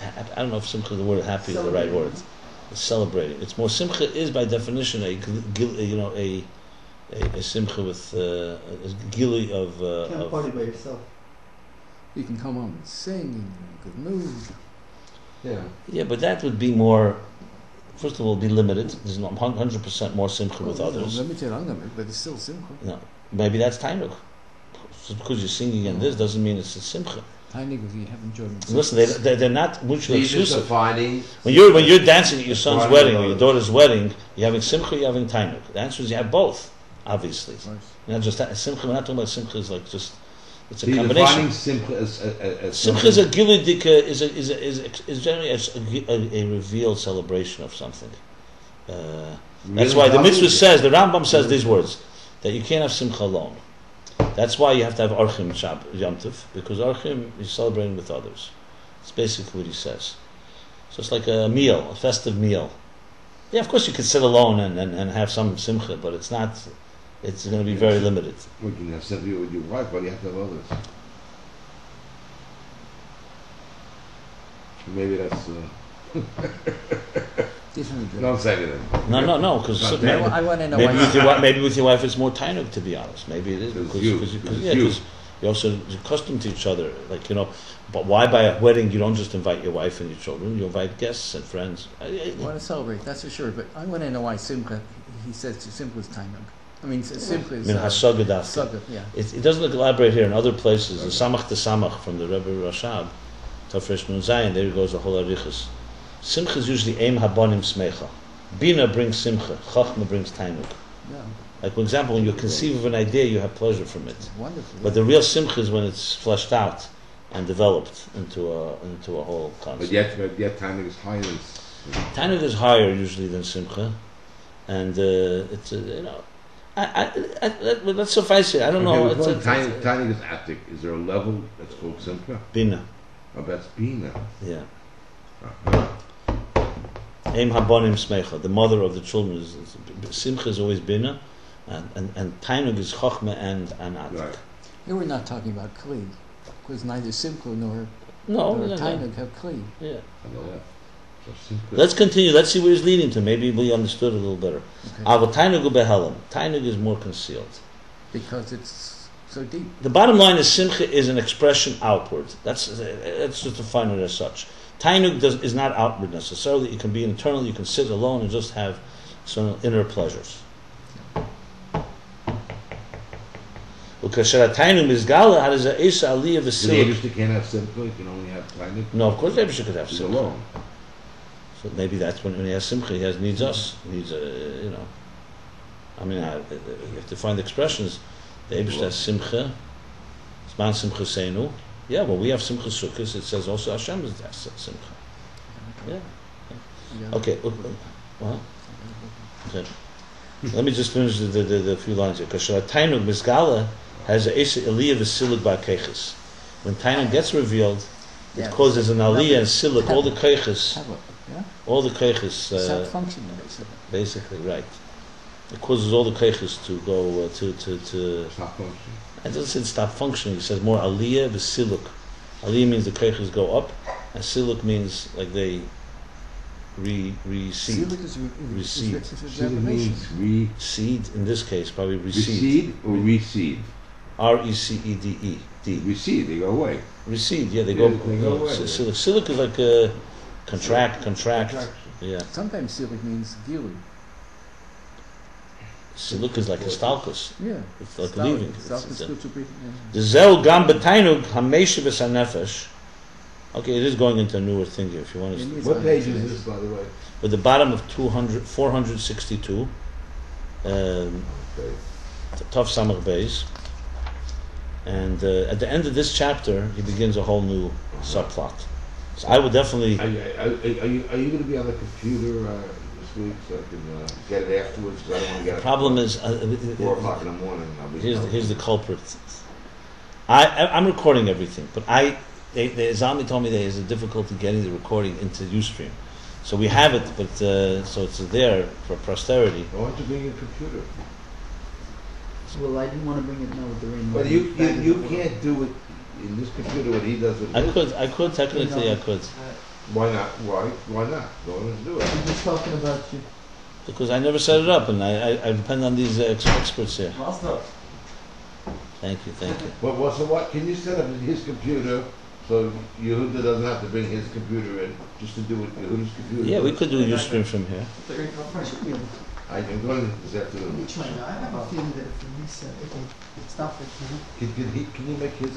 I don't know if simcha, the word happy is the right word. It's celebrating. It's more simcha is by definition a simcha with a gili of. You can't party by yourself. You can come home and sing, and you're in a good mood. Yeah. Yeah, but that would be more. First of all, be limited. There's not 100% more simcha with others. Limited, unlimited, but it's still simcha. No, maybe that's tainug. Just because you're singing and this doesn't mean it's a simcha. Tainug is you have enjoyment. Listen, they're not mutually These are exclusive. defining. When you're dancing at your son's Defining wedding or those. your daughter's wedding, you're having simcha, you're having tainug. The answer is you have both, obviously. Of course. Not just that. Simcha. We're not talking about simcha as like just. It's a He's combination. defining simcha as Simcha is a giludika is generally a revealed celebration of something. That's why the mitzvah says, the Rambam says these words, that you can't have simcha alone. That's why you have to have Orchim Yom Tov, because Orchim is celebrating with others. It's basically what he says. So it's like a meal, a festive meal. Yeah, of course you could sit alone and have some simcha, but it's not, it's going to be very limited. You can have simcha with your wife, but you have to have others. Maybe that's. Different. No, I'm saying it. No, because Not maybe, that. I want to know maybe why. with your wife it's more tainug, to be honest. Maybe it is It's because you. because you're also accustomed to each other, like But why by a wedding you don't just invite your wife and your children? You invite guests and friends. I want to celebrate, that's for sure. But I want to know why simcha. He says simcha is tainug. I mean, simcha is. Hasaga dafka. Saga, yeah. It doesn't elaborate here. In other places, the samach to samach from the Rebbe Rashab, Tafresh Nun Zayin, there goes the whole arichas. Simcha is usually aim habonim smecha. Bina brings simcha. Chachma brings tainug. Yeah. Like for example, when you conceive of an idea, you have pleasure from it. Wonderful. But the real simcha is when it's fleshed out and developed into a whole concept. But yet timing is higher. Tainug is higher usually than simcha, and it's let's suffice it. I don't know. Timing is attic. Is there a level that's called simcha? Bina. Oh, that's bina. Yeah. Uh-huh. Aim habonim smecha. The mother of the children is simcha is always bina, and tainug is chochma and attic. Right. Here we're not talking about kli, because neither simcha nor No. tainug have kli. Yeah. I know that. So simcha. Let's continue. Let's see where he's leading to. Maybe we understood it a little better. Okay. Ava tainug behelam. Tainug is more concealed. Because it's so deep. The bottom line is simcha is an expression outward. That's just define it as such. Tainug is not outward necessarily. It can be internal. You can sit alone and just have some inner pleasures. Because tainug is gala. How does a isa aliyah The v'silik? Abishta can't have simcha. You can only have timing. No, of course the Abishta could have He's simcha. alone. So maybe that's when he has simcha. He needs us. Needs I mean, you have to find expressions. The Abishta has simcha. Zman simcha seinu. Yeah, well, we have simcha sukkos. It says also Hashem has simcha. Yeah. Okay. Well, okay. Let me just finish the few lines here. Because Tainug Mizgala has a Esa Aliyah v'Silik Ba'Keiches. When Tainug gets revealed, it causes an Aliyah and Silik. All the Keiches, Yeah? all the Keiches, It's not functioning, basically. basically, right. It causes all the Keiches to go to. Stop functioning. It doesn't say stop functioning. It says more Aliyah v'Siluk. Aliyah means the Keiches go up, and Siluk means like they recede. Silik is Recede. is Simcha means Seed in this case probably recede. recede or recede. Recede. Recede, they go away. Recede. Yeah, they Yeah, go. they go away. Siluk. Siluk is like a contract. Contraction. Yeah. Sometimes silik means gili. Siluk is like a stalkus. Yeah. It's like leaving. Stalkus good to be. The zel gam betainug hameshe v'sanefesh. Okay, it is going into a newer thing here. If you want to. What page is this, by the way? At the bottom of 462. Okay. Tov Samach Beis. And at the end of this chapter, he begins a whole new subplot. So I would definitely. Are you going to be on the computer this week so I can get it afterwards? Because I don't want to get The it. problem is 4 o'clock in the morning. I'll be here's the culprit. I'm recording everything, but the Zalmi told me there is a difficulty getting the recording into Ustream. So we have it, but so it's there for posterity. Why don't you bring your computer? Well, I didn't want to bring it now with the rain. But you can't do it in this computer what he does with his. I could technically, I could, Why not? Why not? Go on and do it. I'm just talking about you. because I never set it up, and I depend on these experts here. Master. Thank you. So what? Can you set up his computer so Yehuda doesn't have to bring his computer in just to do it Yehuda's computer? Yeah, we could do a Ustream from here. I'm going this afternoon. I have a feeling that if we reset, it will stop it. Can you make his